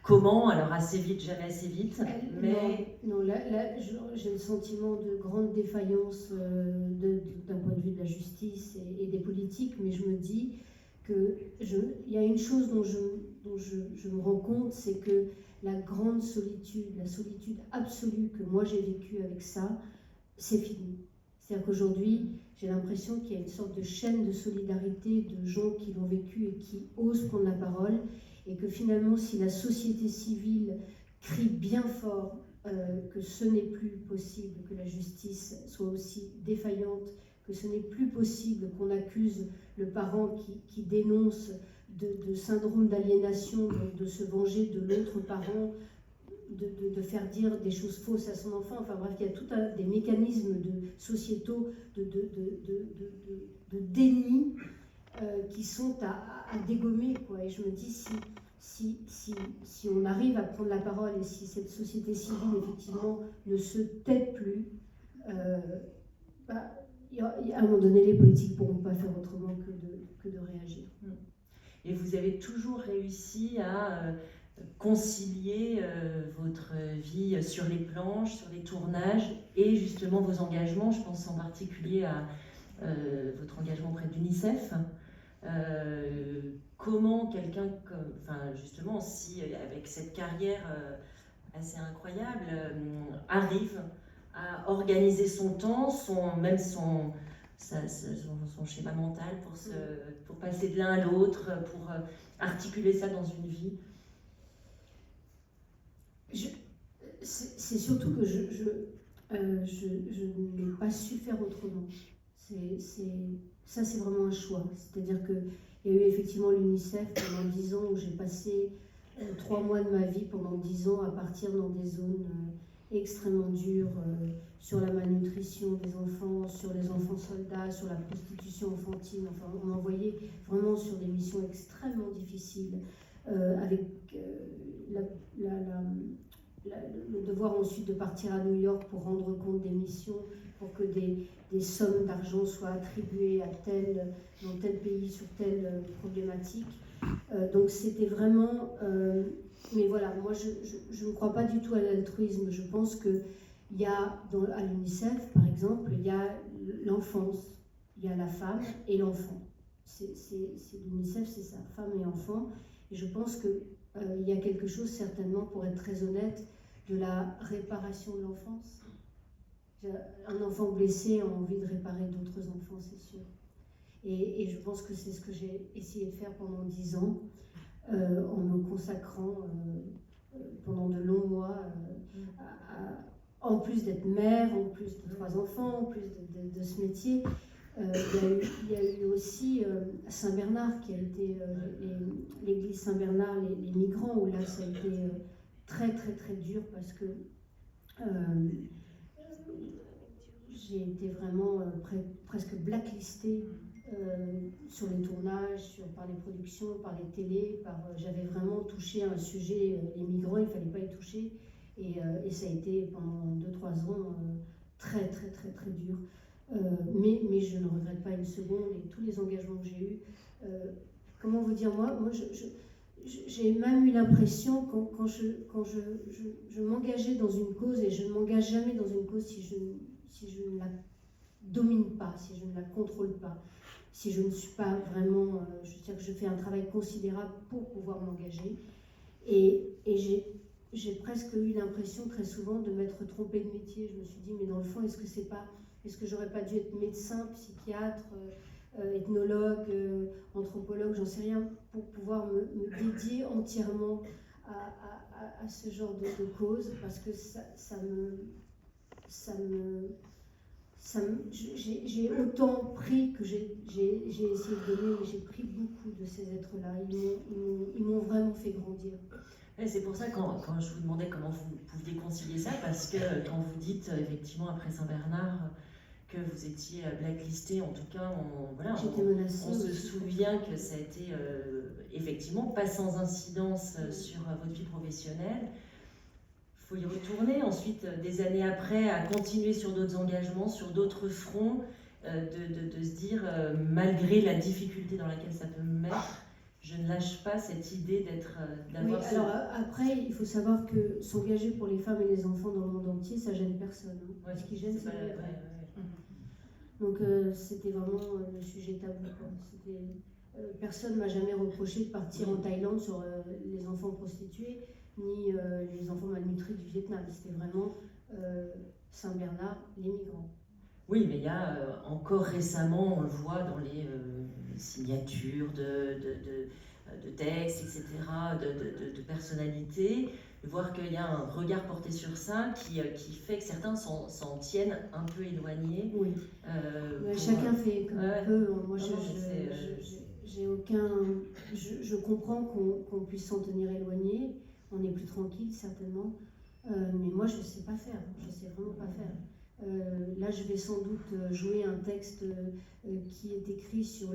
Comment? Alors assez vite, jamais assez vite, mais... Non, là j'ai le sentiment de grande défaillance d'un point de vue de la justice et des politiques, mais je me dis qu'il y a une chose dont je me rends compte, c'est que la grande solitude, la solitude absolue que moi j'ai vécue avec ça, c'est fini. C'est-à-dire qu'aujourd'hui, j'ai l'impression qu'il y a une sorte de chaîne de solidarité de gens qui l'ont vécu et qui osent prendre la parole, et que finalement, si la société civile crie bien fort que ce n'est plus possible, que la justice soit aussi défaillante, que ce n'est plus possible qu'on accuse le parent qui dénonce de syndrome d'aliénation, de se venger de l'autre parent, de faire dire des choses fausses à son enfant. Enfin bref, il y a tout des mécanismes sociétaux de déni qui sont à dégommer, quoi. Et je me dis, si on arrive à prendre la parole et si cette société civile, effectivement, ne se tait plus, à un moment donné, les politiques ne pourront pas faire autrement que de réagir. Et vous avez toujours réussi à concilier votre vie sur les planches, sur les tournages et justement vos engagements. Je pense en particulier à votre engagement auprès de l'UNICEF. Comment quelqu'un, justement, si avec cette carrière assez incroyable, arrive à organiser son temps, son schéma mental pour passer de l'un à l'autre, pour articuler ça dans une vie? C'est surtout que je n'ai pas su faire autrement. Ça, c'est vraiment un choix. C'est-à-dire qu'il y a eu effectivement l'UNICEF pendant 10 ans où j'ai passé 3 mois de ma vie pendant 10 ans à partir dans des zones extrêmement dures sur la malnutrition des enfants, sur les enfants soldats, sur la prostitution enfantine. Enfin, on m'envoyait vraiment sur des missions extrêmement difficiles avec le devoir ensuite de partir à New York pour rendre compte des missions, pour que des sommes d'argent soient attribuées dans tel pays sur telle problématique. Donc c'était vraiment... mais voilà, moi je ne crois pas du tout à l'altruisme. Je pense qu'il y a, à l'UNICEF par exemple, il y a l'enfance, il y a la femme et l'enfant. L'UNICEF, c'est ça, femme et enfant. Et je pense qu'il y a quelque chose, certainement, pour être très honnête, de la réparation de l'enfance. Un enfant blessé a envie de réparer d'autres enfants, c'est sûr. Et je pense que c'est ce que j'ai essayé de faire pendant 10 ans, en me consacrant pendant de longs mois, en plus d'être mère, en plus de 3 enfants, en plus de ce métier. Il y a eu aussi Saint-Bernard, qui a été l'église Saint-Bernard, les migrants, où là ça a été très très très dur parce que j'ai été vraiment presque blacklistée sur les tournages, par les productions, par les télés, j'avais vraiment touché un sujet, les migrants, il ne fallait pas y toucher, et ça a été pendant 2-3 ans très très très très dur. Mais je ne regrette pas une seconde, et tous les engagements que j'ai eus, comment vous dire, moi j'ai même eu l'impression quand je m'engageais dans une cause, et je ne m'engage jamais dans une cause si je ne la domine pas, si je ne la contrôle pas, si je ne suis pas vraiment, je veux dire que je fais un travail considérable pour pouvoir m'engager, et j'ai presque eu l'impression très souvent de m'être trompée de métier. Je me suis dit, mais dans le fond, est-ce que j'aurais pas dû être médecin, psychiatre, ethnologue, anthropologue, j'en sais rien, pour pouvoir me dédier entièrement à ce genre de cause, parce que j'ai autant pris que j'ai essayé de donner, mais j'ai pris beaucoup de ces êtres-là. Ils m'ont vraiment fait grandir. Et c'est pour ça quand je vous demandais comment vous pouviez concilier ça, parce que quand vous dites effectivement après Saint-Bernard que vous étiez blacklisté, en tout cas, on se souvient que ça a été effectivement pas sans incidence sur votre vie professionnelle. Il faut y retourner ensuite, des années après, à continuer sur d'autres engagements, sur d'autres fronts, de se dire, malgré la difficulté dans laquelle ça peut me mettre, je ne lâche pas cette idée Oui, d'avoir alors après, il faut savoir que s'engager pour les femmes et les enfants dans le monde entier, ça gêne personne. Hein. Ce qui gêne, c'est les femmes. Donc c'était vraiment le sujet tabou. Personne ne m'a jamais reproché de partir en Thaïlande sur les enfants prostitués, ni les enfants malnutris du Vietnam. C'était vraiment Saint-Bernard, les migrants. Oui, mais il y a encore récemment, on le voit dans les signatures de textes, etc., de personnalités, de voir qu'il y a un regard porté sur ça qui fait que certains s'en tiennent un peu éloignés. Oui. Chacun fait comme il peut. Moi, j'ai aucun. Je comprends qu'on puisse s'en tenir éloigné. On est plus tranquille, certainement. Mais moi, je ne sais pas faire. Je ne sais vraiment pas faire. Là, je vais sans doute jouer un texte qui est écrit sur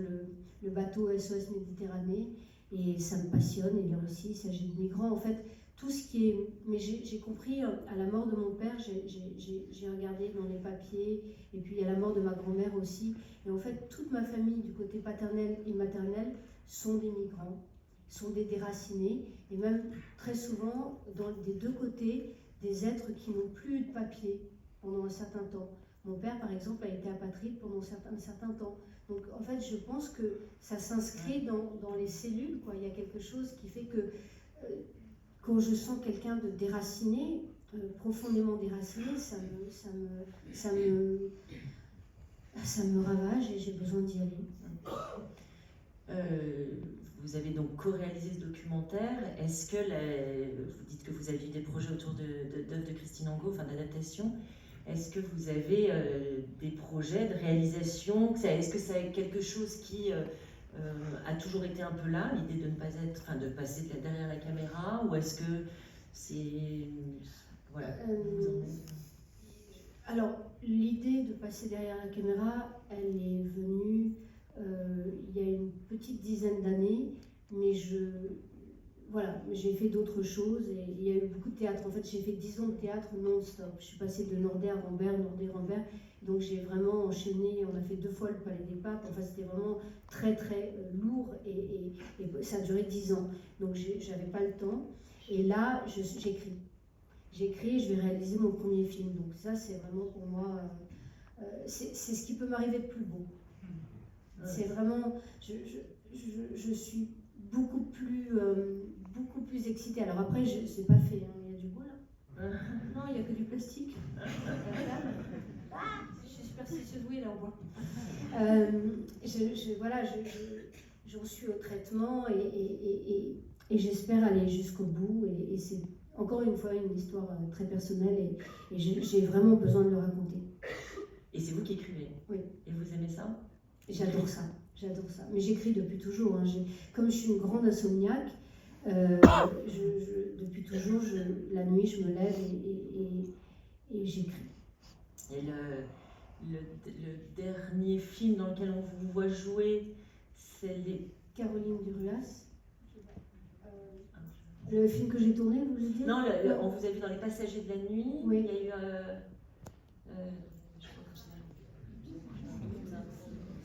le bateau SOS Méditerranée. Et ça me passionne. Et là aussi, il s'agit de migrants. En fait, tout ce qui est... Mais j'ai compris, à la mort de mon père, j'ai regardé dans les papiers, et puis à la mort de ma grand-mère aussi. Et en fait, toute ma famille, du côté paternel et maternel, sont des migrants, sont des déracinés, et même très souvent, des deux côtés, des êtres qui n'ont plus eu de papier pendant un certain temps. Mon père, par exemple, a été apatride pendant un certain temps. Donc, en fait, je pense que ça s'inscrit dans les cellules, quoi. Il y a quelque chose qui fait que... quand je sens quelqu'un de déraciné, profondément déraciné, ça me ravage et j'ai besoin d'y aller. Vous avez donc co-réalisé ce documentaire. Est-ce que, vous dites que vous aviez des projets autour d'œuvres de Christine Angot, enfin d'adaptation. Est-ce que vous avez des projets de réalisation? Est-ce que c'est quelque chose qui a toujours été un peu là, l'idée de ne pas être, enfin de passer derrière la caméra, ou est-ce que c'est, voilà. Alors l'idée de passer derrière la caméra, elle est venue il y a une petite dizaine d'années, mais j'ai fait d'autres choses et il y a eu beaucoup de théâtre. En fait, j'ai fait 10 ans de théâtre non-stop. Je suis passée de Nordé à Rambert, donc j'ai vraiment enchaîné. On a fait 2 fois le Palais des Papes. Enfin, c'était vraiment très très lourd et ça a duré 10 ans. Donc j'avais pas le temps. Et là, j'écris. J'écris et je vais réaliser mon premier film. Donc ça, c'est vraiment pour moi, c'est ce qui peut m'arriver de plus beau. C'est vraiment, je suis beaucoup plus excitée. Alors après, c'est pas fait, hein. Il y a du bois là. Non, il n'y a que du plastique. Je suis superstitieuse, oui, là on voit. J'en suis au traitement et j'espère aller jusqu'au bout. Et c'est encore une fois une histoire très personnelle et j'ai vraiment besoin de le raconter. Et c'est vous qui écrivez? Oui. Et vous aimez ça? J'adore ça. Mais j'écris depuis toujours. Hein. Comme je suis une grande insomniaque, depuis toujours, la nuit, je me lève et j'écris. Et le dernier film dans lequel on vous voit jouer, c'est Caroline Duruas. Le film que j'ai tourné, vous voulez dire? Non, on vous a vu dans Les Passagers de la Nuit. Oui. Il y a eu...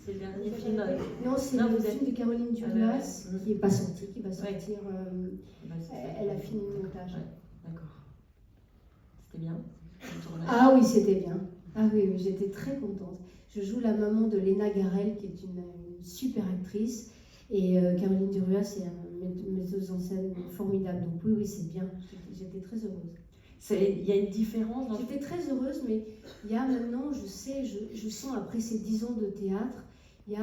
c'est le dernier film. Non, c'est le film de Caroline Duruas qui n'est pas sorti, qui va sortir. Elle a fini le montage. Ouais. D'accord. C'était bien? Ah oui, c'était bien. Ah oui, j'étais très contente. Je joue la maman de Léna Garel, qui est une super actrice. Et Caroline Duruas est une metteuse en scène formidable. Donc oui, c'est bien. J'étais très heureuse. Il y a une différence. J'étais très heureuse, mais il y a maintenant, je sens après ces 10 ans de théâtre, il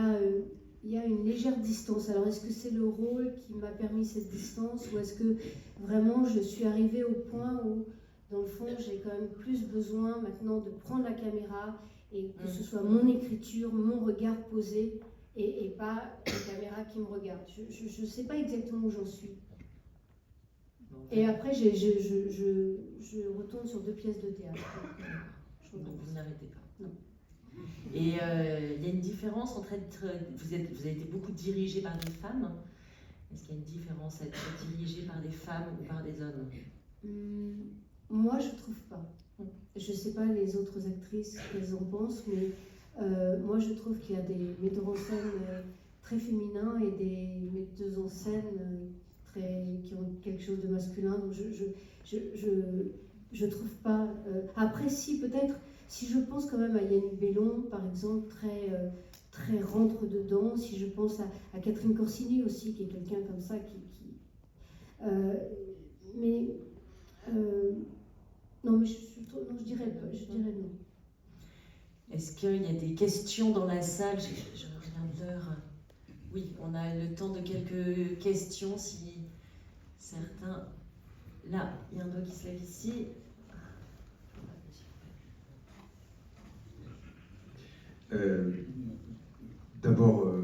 y a une légère distance. Alors est-ce que c'est le rôle qui m'a permis cette distance, ou est-ce que vraiment je suis arrivée au point où, dans le fond, j'ai quand même plus besoin maintenant de prendre la caméra et que ce soit mon écriture, mon regard posé et pas une caméra qui me regarde. Je ne sais pas exactement où j'en suis. Et après, je retourne sur 2 pièces de théâtre. Donc vous n'arrêtez pas. Non. Et il y a une différence entre être... Vous avez été beaucoup dirigée par des femmes. Est-ce qu'il y a une différence à être dirigée par des femmes ou par des hommes? Moi, je ne trouve pas. Je ne sais pas les autres actrices ce qu'elles en pensent, mais moi, je trouve qu'il y a des metteurs en scène très féminins et des metteuses en scène qui ont quelque chose de masculin. Donc je trouve pas. Après, si peut-être, si je pense quand même à Yannick Bellon, par exemple, très rentre dedans. Si je pense à Catherine Corsini aussi, qui est quelqu'un comme ça, mais non, mais je dirais non. Est-ce qu'il y a des questions dans la salle? Je regarde l'heure. Oui, on a le temps de quelques questions si certains. Là, il y a un doigt qui se lève ici. D'abord,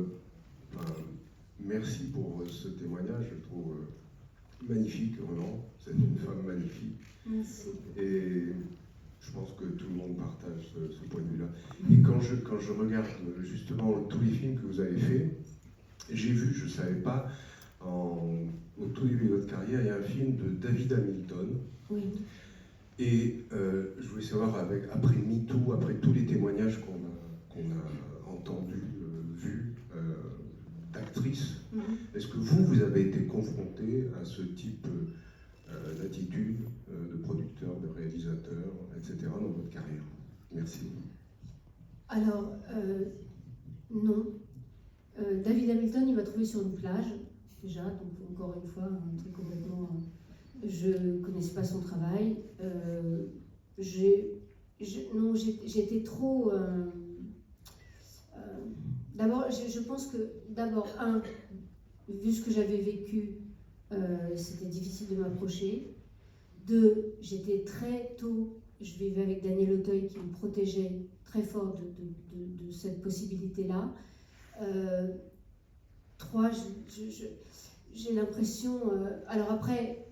merci pour ce témoignage, je le trouve magnifique, vraiment. C'est une femme magnifique. Merci. Et je pense que tout le monde partage ce point de vue-là. Et quand je regarde justement tous les films que vous avez faits, j'ai vu, je ne savais pas, au tout début de votre carrière, il y a un film de David Hamilton. Oui. Et je voulais savoir, après MeToo, après tous les témoignages qu'on a entendus, vus, d'actrices, est-ce que vous avez été confronté à ce type d'attitude de producteur, de réalisateur, etc. dans votre carrière? Merci. Alors, non. David Hamilton, il m'a trouvé sur une plage, déjà, donc encore une fois, un truc complètement... je ne connaissais pas son travail. J'ai été trop... d'abord, je pense que, vu ce que j'avais vécu, c'était difficile de m'approcher. 2, j'étais très tôt, je vivais avec Daniel Auteuil qui me protégeait très fort de cette possibilité-là. 3, j'ai l'impression... alors après,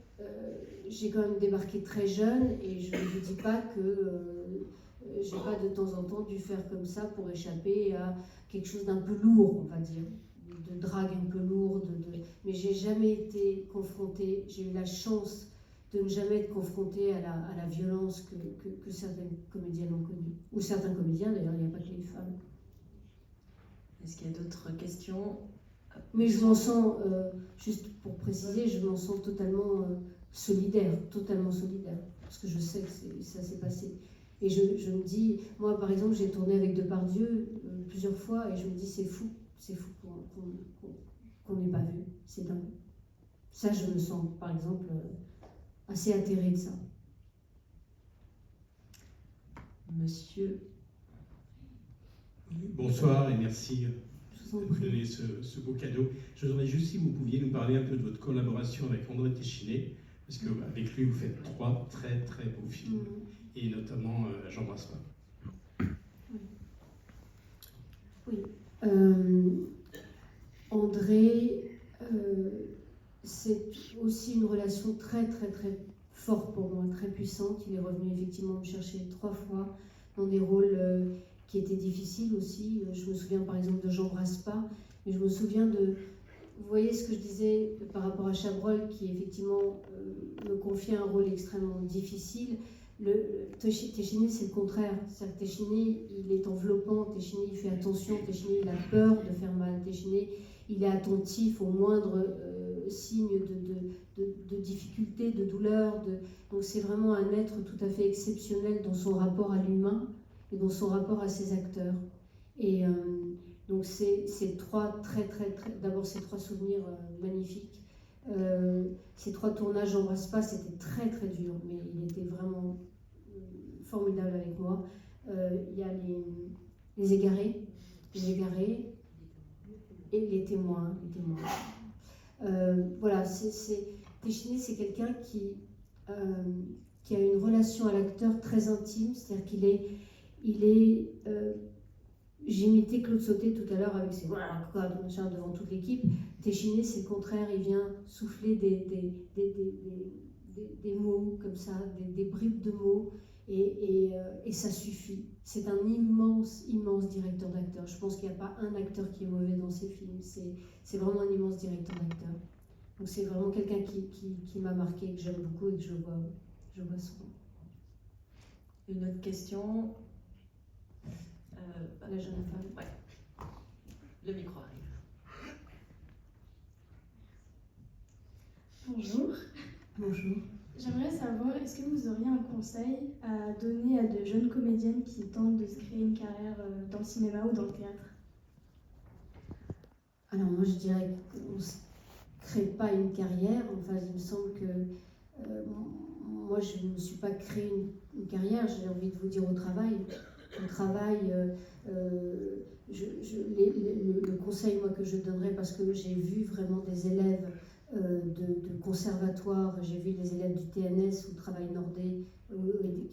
j'ai quand même débarqué très jeune et je ne vous dis pas que j'ai pas de temps en temps dû faire comme ça pour échapper à quelque chose d'un peu lourd, on va dire, de drague un peu lourde, mais j'ai jamais été confrontée, j'ai eu la chance de ne jamais être confrontée à la violence que certaines comédiennes ont connue, ou certains comédiens d'ailleurs, il n'y a pas que les femmes. Est-ce qu'il y a d'autres questions? Mais je m'en sens, juste pour préciser, je m'en sens totalement solidaire, parce que je sais que ça s'est passé. Et je me dis, moi par exemple, j'ai tourné avec Depardieu plusieurs fois, et je me dis, c'est fou qu'on n'ait pas vu, c'est dingue. Ça, je me sens, par exemple, assez atterrée de ça. Monsieur. Bonsoir et merci de nous donner ce beau cadeau. Je voudrais juste si vous pouviez nous parler un peu de votre collaboration avec André Téchiné, parce qu'avec lui vous faites 3 très très beaux films, et notamment J'embrasse pas. Oui. André, c'est aussi une relation très très très forte pour moi, très puissante. Il est revenu effectivement me chercher 3 fois dans des rôles qui étaient difficiles aussi. Je me souviens par exemple de J'embrasse pas, mais je me souviens de... Vous voyez ce que je disais par rapport à Chabrol, qui effectivement me confiait un rôle extrêmement difficile. Téchiné, c'est le contraire. C'est-à-dire que Téchiné, il est enveloppant, Téchiné, il fait attention, Téchiné, il a peur de faire mal, Téchiné, il est attentif au moindre signe de difficulté, de douleur. Donc c'est vraiment un être tout à fait exceptionnel dans son rapport à l'humain et dans son rapport à ses acteurs. Et donc c'est 3 très, très, très... D'abord, ces 3 souvenirs magnifiques. Ces 3 tournages, J'embrasse pas, c'était très, très dur, mais il était vraiment formidable avec moi. Il y a les égarés et les témoins. Voilà, Téchiné, c'est quelqu'un qui a une relation à l'acteur très intime, c'est-à-dire qu'il est j'imitais Claude Sauté tout à l'heure avec ses machin devant toute l'équipe. Téchiné, c'est le contraire, il vient souffler des mots comme ça, des bribes de mots, et ça suffit. C'est un immense directeur d'acteur. Je pense qu'il n'y a pas un acteur qui est mauvais dans ses films. C'est vraiment un immense directeur d'acteur. Donc c'est vraiment quelqu'un qui m'a marqué, que j'aime beaucoup et que je vois souvent. Une autre question? La jeune femme. Ouais. Le micro arrive. Bonjour. Bonjour. J'aimerais savoir, est-ce que vous auriez un conseil à donner à de jeunes comédiennes qui tentent de se créer une carrière dans le cinéma ou dans le théâtre? Alors moi je dirais qu'on ne se crée pas une carrière. Enfin, il me semble que moi je ne me suis pas créé une carrière. J'ai envie de vous dire au travail. Au travail, le conseil moi, que je donnerais, parce que j'ai vu vraiment des élèves de conservatoire, j'ai vu les élèves du TNS ou Travail Nordé,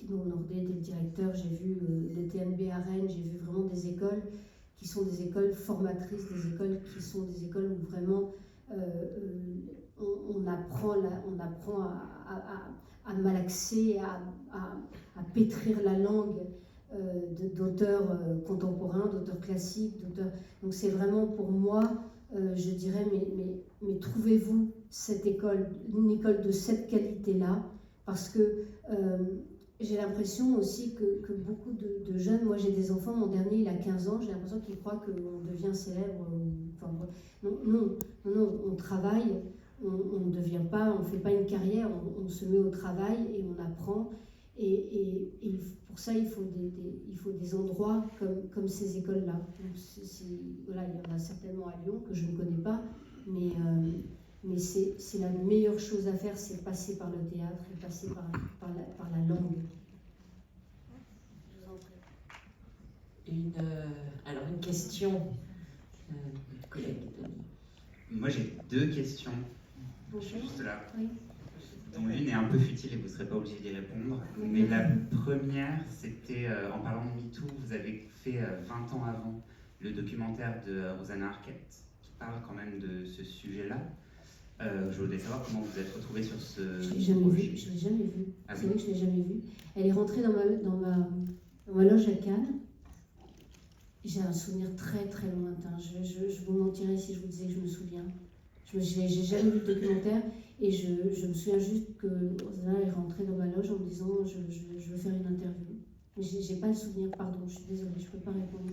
Nordé, des directeurs, j'ai vu le TNB à Rennes, j'ai vu vraiment des écoles qui sont des écoles formatrices, des écoles qui sont des écoles où vraiment on apprend à malaxer, à pétrir la langue d'auteurs contemporains, d'auteurs classiques, d'auteurs. Donc c'est vraiment pour moi, je dirais, mais trouvez-vous cette école, une école de cette qualité-là, parce que j'ai l'impression aussi que beaucoup de jeunes, moi j'ai des enfants, mon dernier il a 15 ans, j'ai l'impression qu'il croit qu'on devient célèbre. Enfin, non, on travaille, on ne devient pas, on ne fait pas une carrière, on se met au travail et on apprend. Et pour ça, il faut des endroits comme ces écoles-là. Voilà, il y en a certainement à Lyon, que je ne connais pas, mais c'est la meilleure chose à faire, c'est passer par le théâtre et passer par la langue. Je vous en prie. Alors, une question, collègue Denis. Moi, j'ai 2 questions. Bonjour. Je suis juste là. Oui. Dont l'une est un peu futile et vous ne serez pas obligé d'y répondre. Mais la première, c'était en parlant de MeToo, vous avez fait 20 ans avant le documentaire de Rosanna Arquette qui parle quand même de ce sujet-là. Je voulais savoir comment vous êtes retrouvée sur ce Je ne l'ai jamais projet. vu. Je l'ai jamais vu. Ah C'est oui. vrai que je ne l'ai jamais vu. Elle est rentrée dans ma loge à Cannes. J'ai un souvenir très très lointain. Je vous mentirais si je vous disais que je me souviens. Je n'ai jamais vu le documentaire et je me souviens juste que Rosanna est rentrée dans ma loge en me disant je veux faire une interview. Mais je n'ai pas le souvenir, pardon, je suis désolée, je ne peux pas répondre.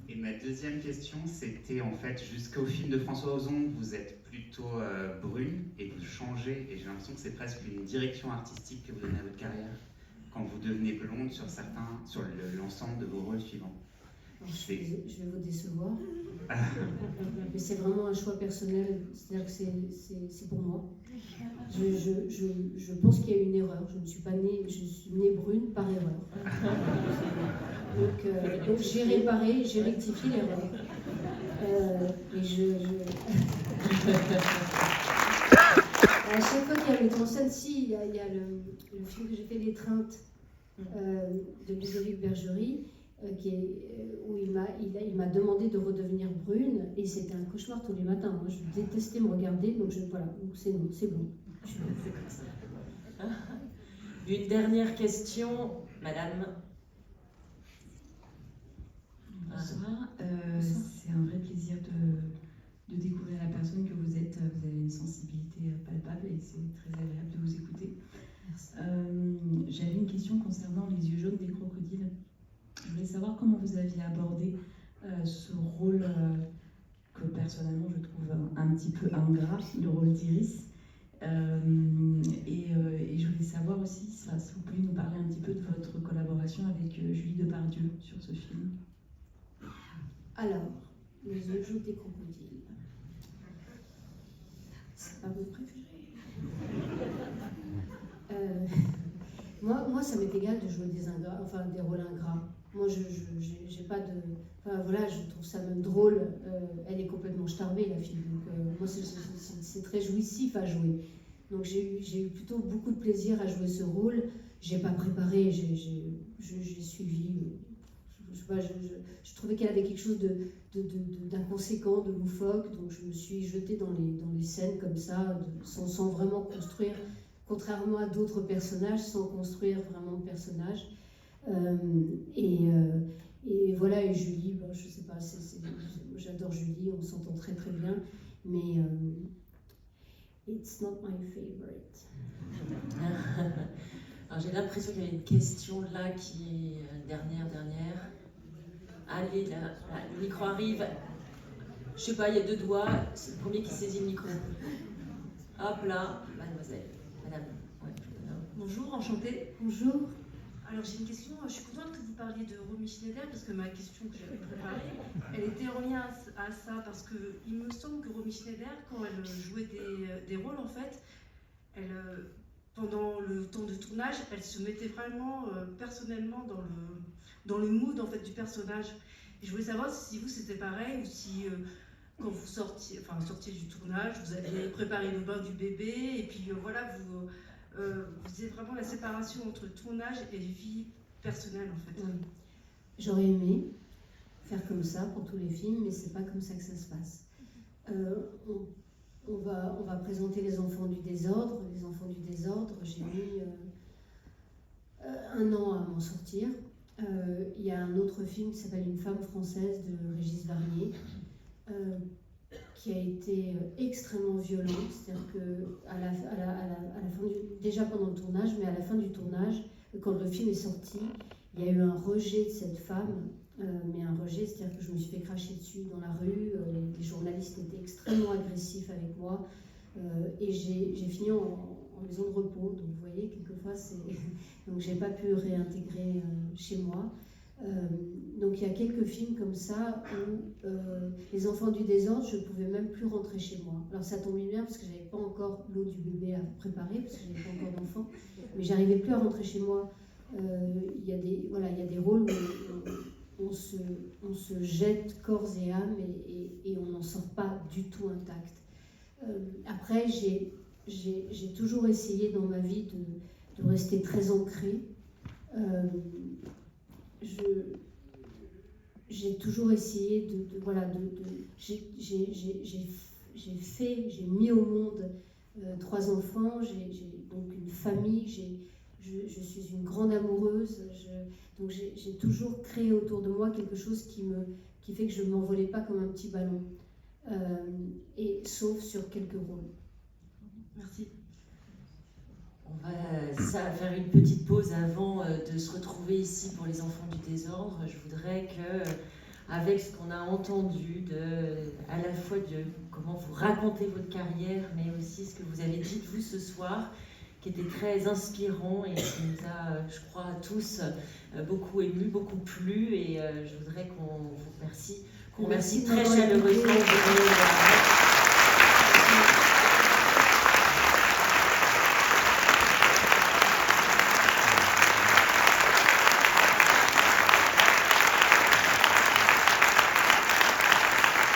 Et ma deuxième question, c'était en fait jusqu'au film de François Ozon, vous êtes plutôt brune et vous changez, et j'ai l'impression que c'est presque une direction artistique que vous donnez à votre carrière quand vous devenez blonde sur l'ensemble de vos rôles suivants. Alors, je vais vous décevoir, mais c'est vraiment un choix personnel, c'est-à-dire que c'est pour moi. Je pense qu'il y a eu une erreur, je ne suis pas née, je suis née brune par erreur. Donc j'ai réparé, j'ai rectifié l'erreur. À chaque fois qu'il y a le en scène, si, il y a le film que j'ai fait, L'étreinte, de Ludovic Bergerie, où il m'a demandé de redevenir brune, et c'était un cauchemar tous les matins. Moi, je détestais me regarder, donc voilà, donc c'est non, c'est bon. C'est comme ça. Une dernière question, madame. Bonsoir. C'est un vrai plaisir de découvrir la personne que vous êtes. Vous avez une sensibilité palpable et c'est très agréable de vous écouter. J'avais une question concernant les yeux jaunes des crocodiles. Je voulais savoir comment vous aviez abordé ce rôle que personnellement je trouve un petit peu ingrat, le rôle d'Iris. Et je voulais savoir aussi si vous pouvez nous parler un petit peu de votre collaboration avec Julie Depardieu sur ce film. Alors, les yeux jaunes des crocodiles. C'est pas votre préféré. Moi, ça m'est égal de jouer des rôles ingrats. Moi, j'ai pas de. Enfin, voilà, je trouve ça même drôle. Elle est complètement starbée, la fille. Donc, moi, c'est très jouissif à jouer. Donc, j'ai eu plutôt beaucoup de plaisir à jouer ce rôle. J'ai pas préparé, j'ai suivi. Je trouvais qu'elle avait quelque chose d'inconséquent, de loufoque. Donc, je me suis jetée dans les scènes comme ça, sans vraiment construire. Contrairement à d'autres personnages, sans construire vraiment de personnage. Et voilà, et Julie, bon, je sais pas, j'adore Julie, on s'entend très très bien, mais it's not my favorite. Alors, j'ai l'impression qu'il y a une question là qui est dernière. Allez, là, le micro arrive. Je sais pas, il y a 2 doigts, c'est le premier qui saisit le micro. Hop là, mademoiselle, madame. Ouais. Bonjour, enchantée. Bonjour. Alors j'ai une question, je suis contente que vous parliez de Romy Schneider parce que ma question que j'avais préparée, elle était en lien à ça parce qu'il me semble que Romy Schneider, quand elle jouait des rôles en fait, pendant le temps de tournage, elle se mettait vraiment personnellement dans le mood en fait du personnage. Et je voulais savoir si vous c'était pareil ou si quand vous sortiez du tournage, vous aviez préparé le bain du bébé et puis voilà vous faisiez vraiment la séparation entre le tournage et vie personnelle en fait. Oui. J'aurais aimé faire comme ça pour tous les films, mais c'est pas comme ça que ça se passe. On va présenter Les Enfants du désordre. Les Enfants du désordre, j'ai mis 1 an à m'en sortir. Il y a un autre film qui s'appelle Une femme française de Régis Varnier, qui a été extrêmement violente, c'est-à-dire que à la fin déjà pendant le tournage, mais à la fin du tournage, quand le film est sorti, il y a eu un rejet de cette femme, mais un rejet, c'est-à-dire que je me suis fait cracher dessus dans la rue, les journalistes étaient extrêmement agressifs avec moi, et j'ai fini en maison de repos, donc vous voyez, quelquefois, donc j'ai pas pu réintégrer chez moi. Donc il y a quelques films comme ça où Les Enfants du désordre, je ne pouvais même plus rentrer chez moi. Alors ça tombait bien parce que je n'avais pas encore l'eau du bébé à préparer, parce que je n'avais pas encore d'enfant, mais j'arrivais plus à rentrer chez moi. Il y a des rôles où on se jette corps et âme et on n'en sort pas du tout intact. Après, j'ai toujours essayé dans ma vie de rester très ancrée. J'ai toujours essayé j'ai mis au monde 3 enfants, j'ai donc une famille, je suis une grande amoureuse, donc j'ai toujours créé autour de moi quelque chose qui fait que je ne m'envolais pas comme un petit ballon, et sauf sur quelques rôles. Merci. On va faire une petite pause avant de se retrouver ici pour Les Enfants du désordre. Je voudrais que, avec ce qu'on a entendu, à la fois de comment vous racontez votre carrière, mais aussi ce que vous avez dit de vous ce soir, qui était très inspirant et qui nous a, je crois, tous beaucoup émus, beaucoup plu. Et je voudrais qu'on vous remercie, très chaleureusement.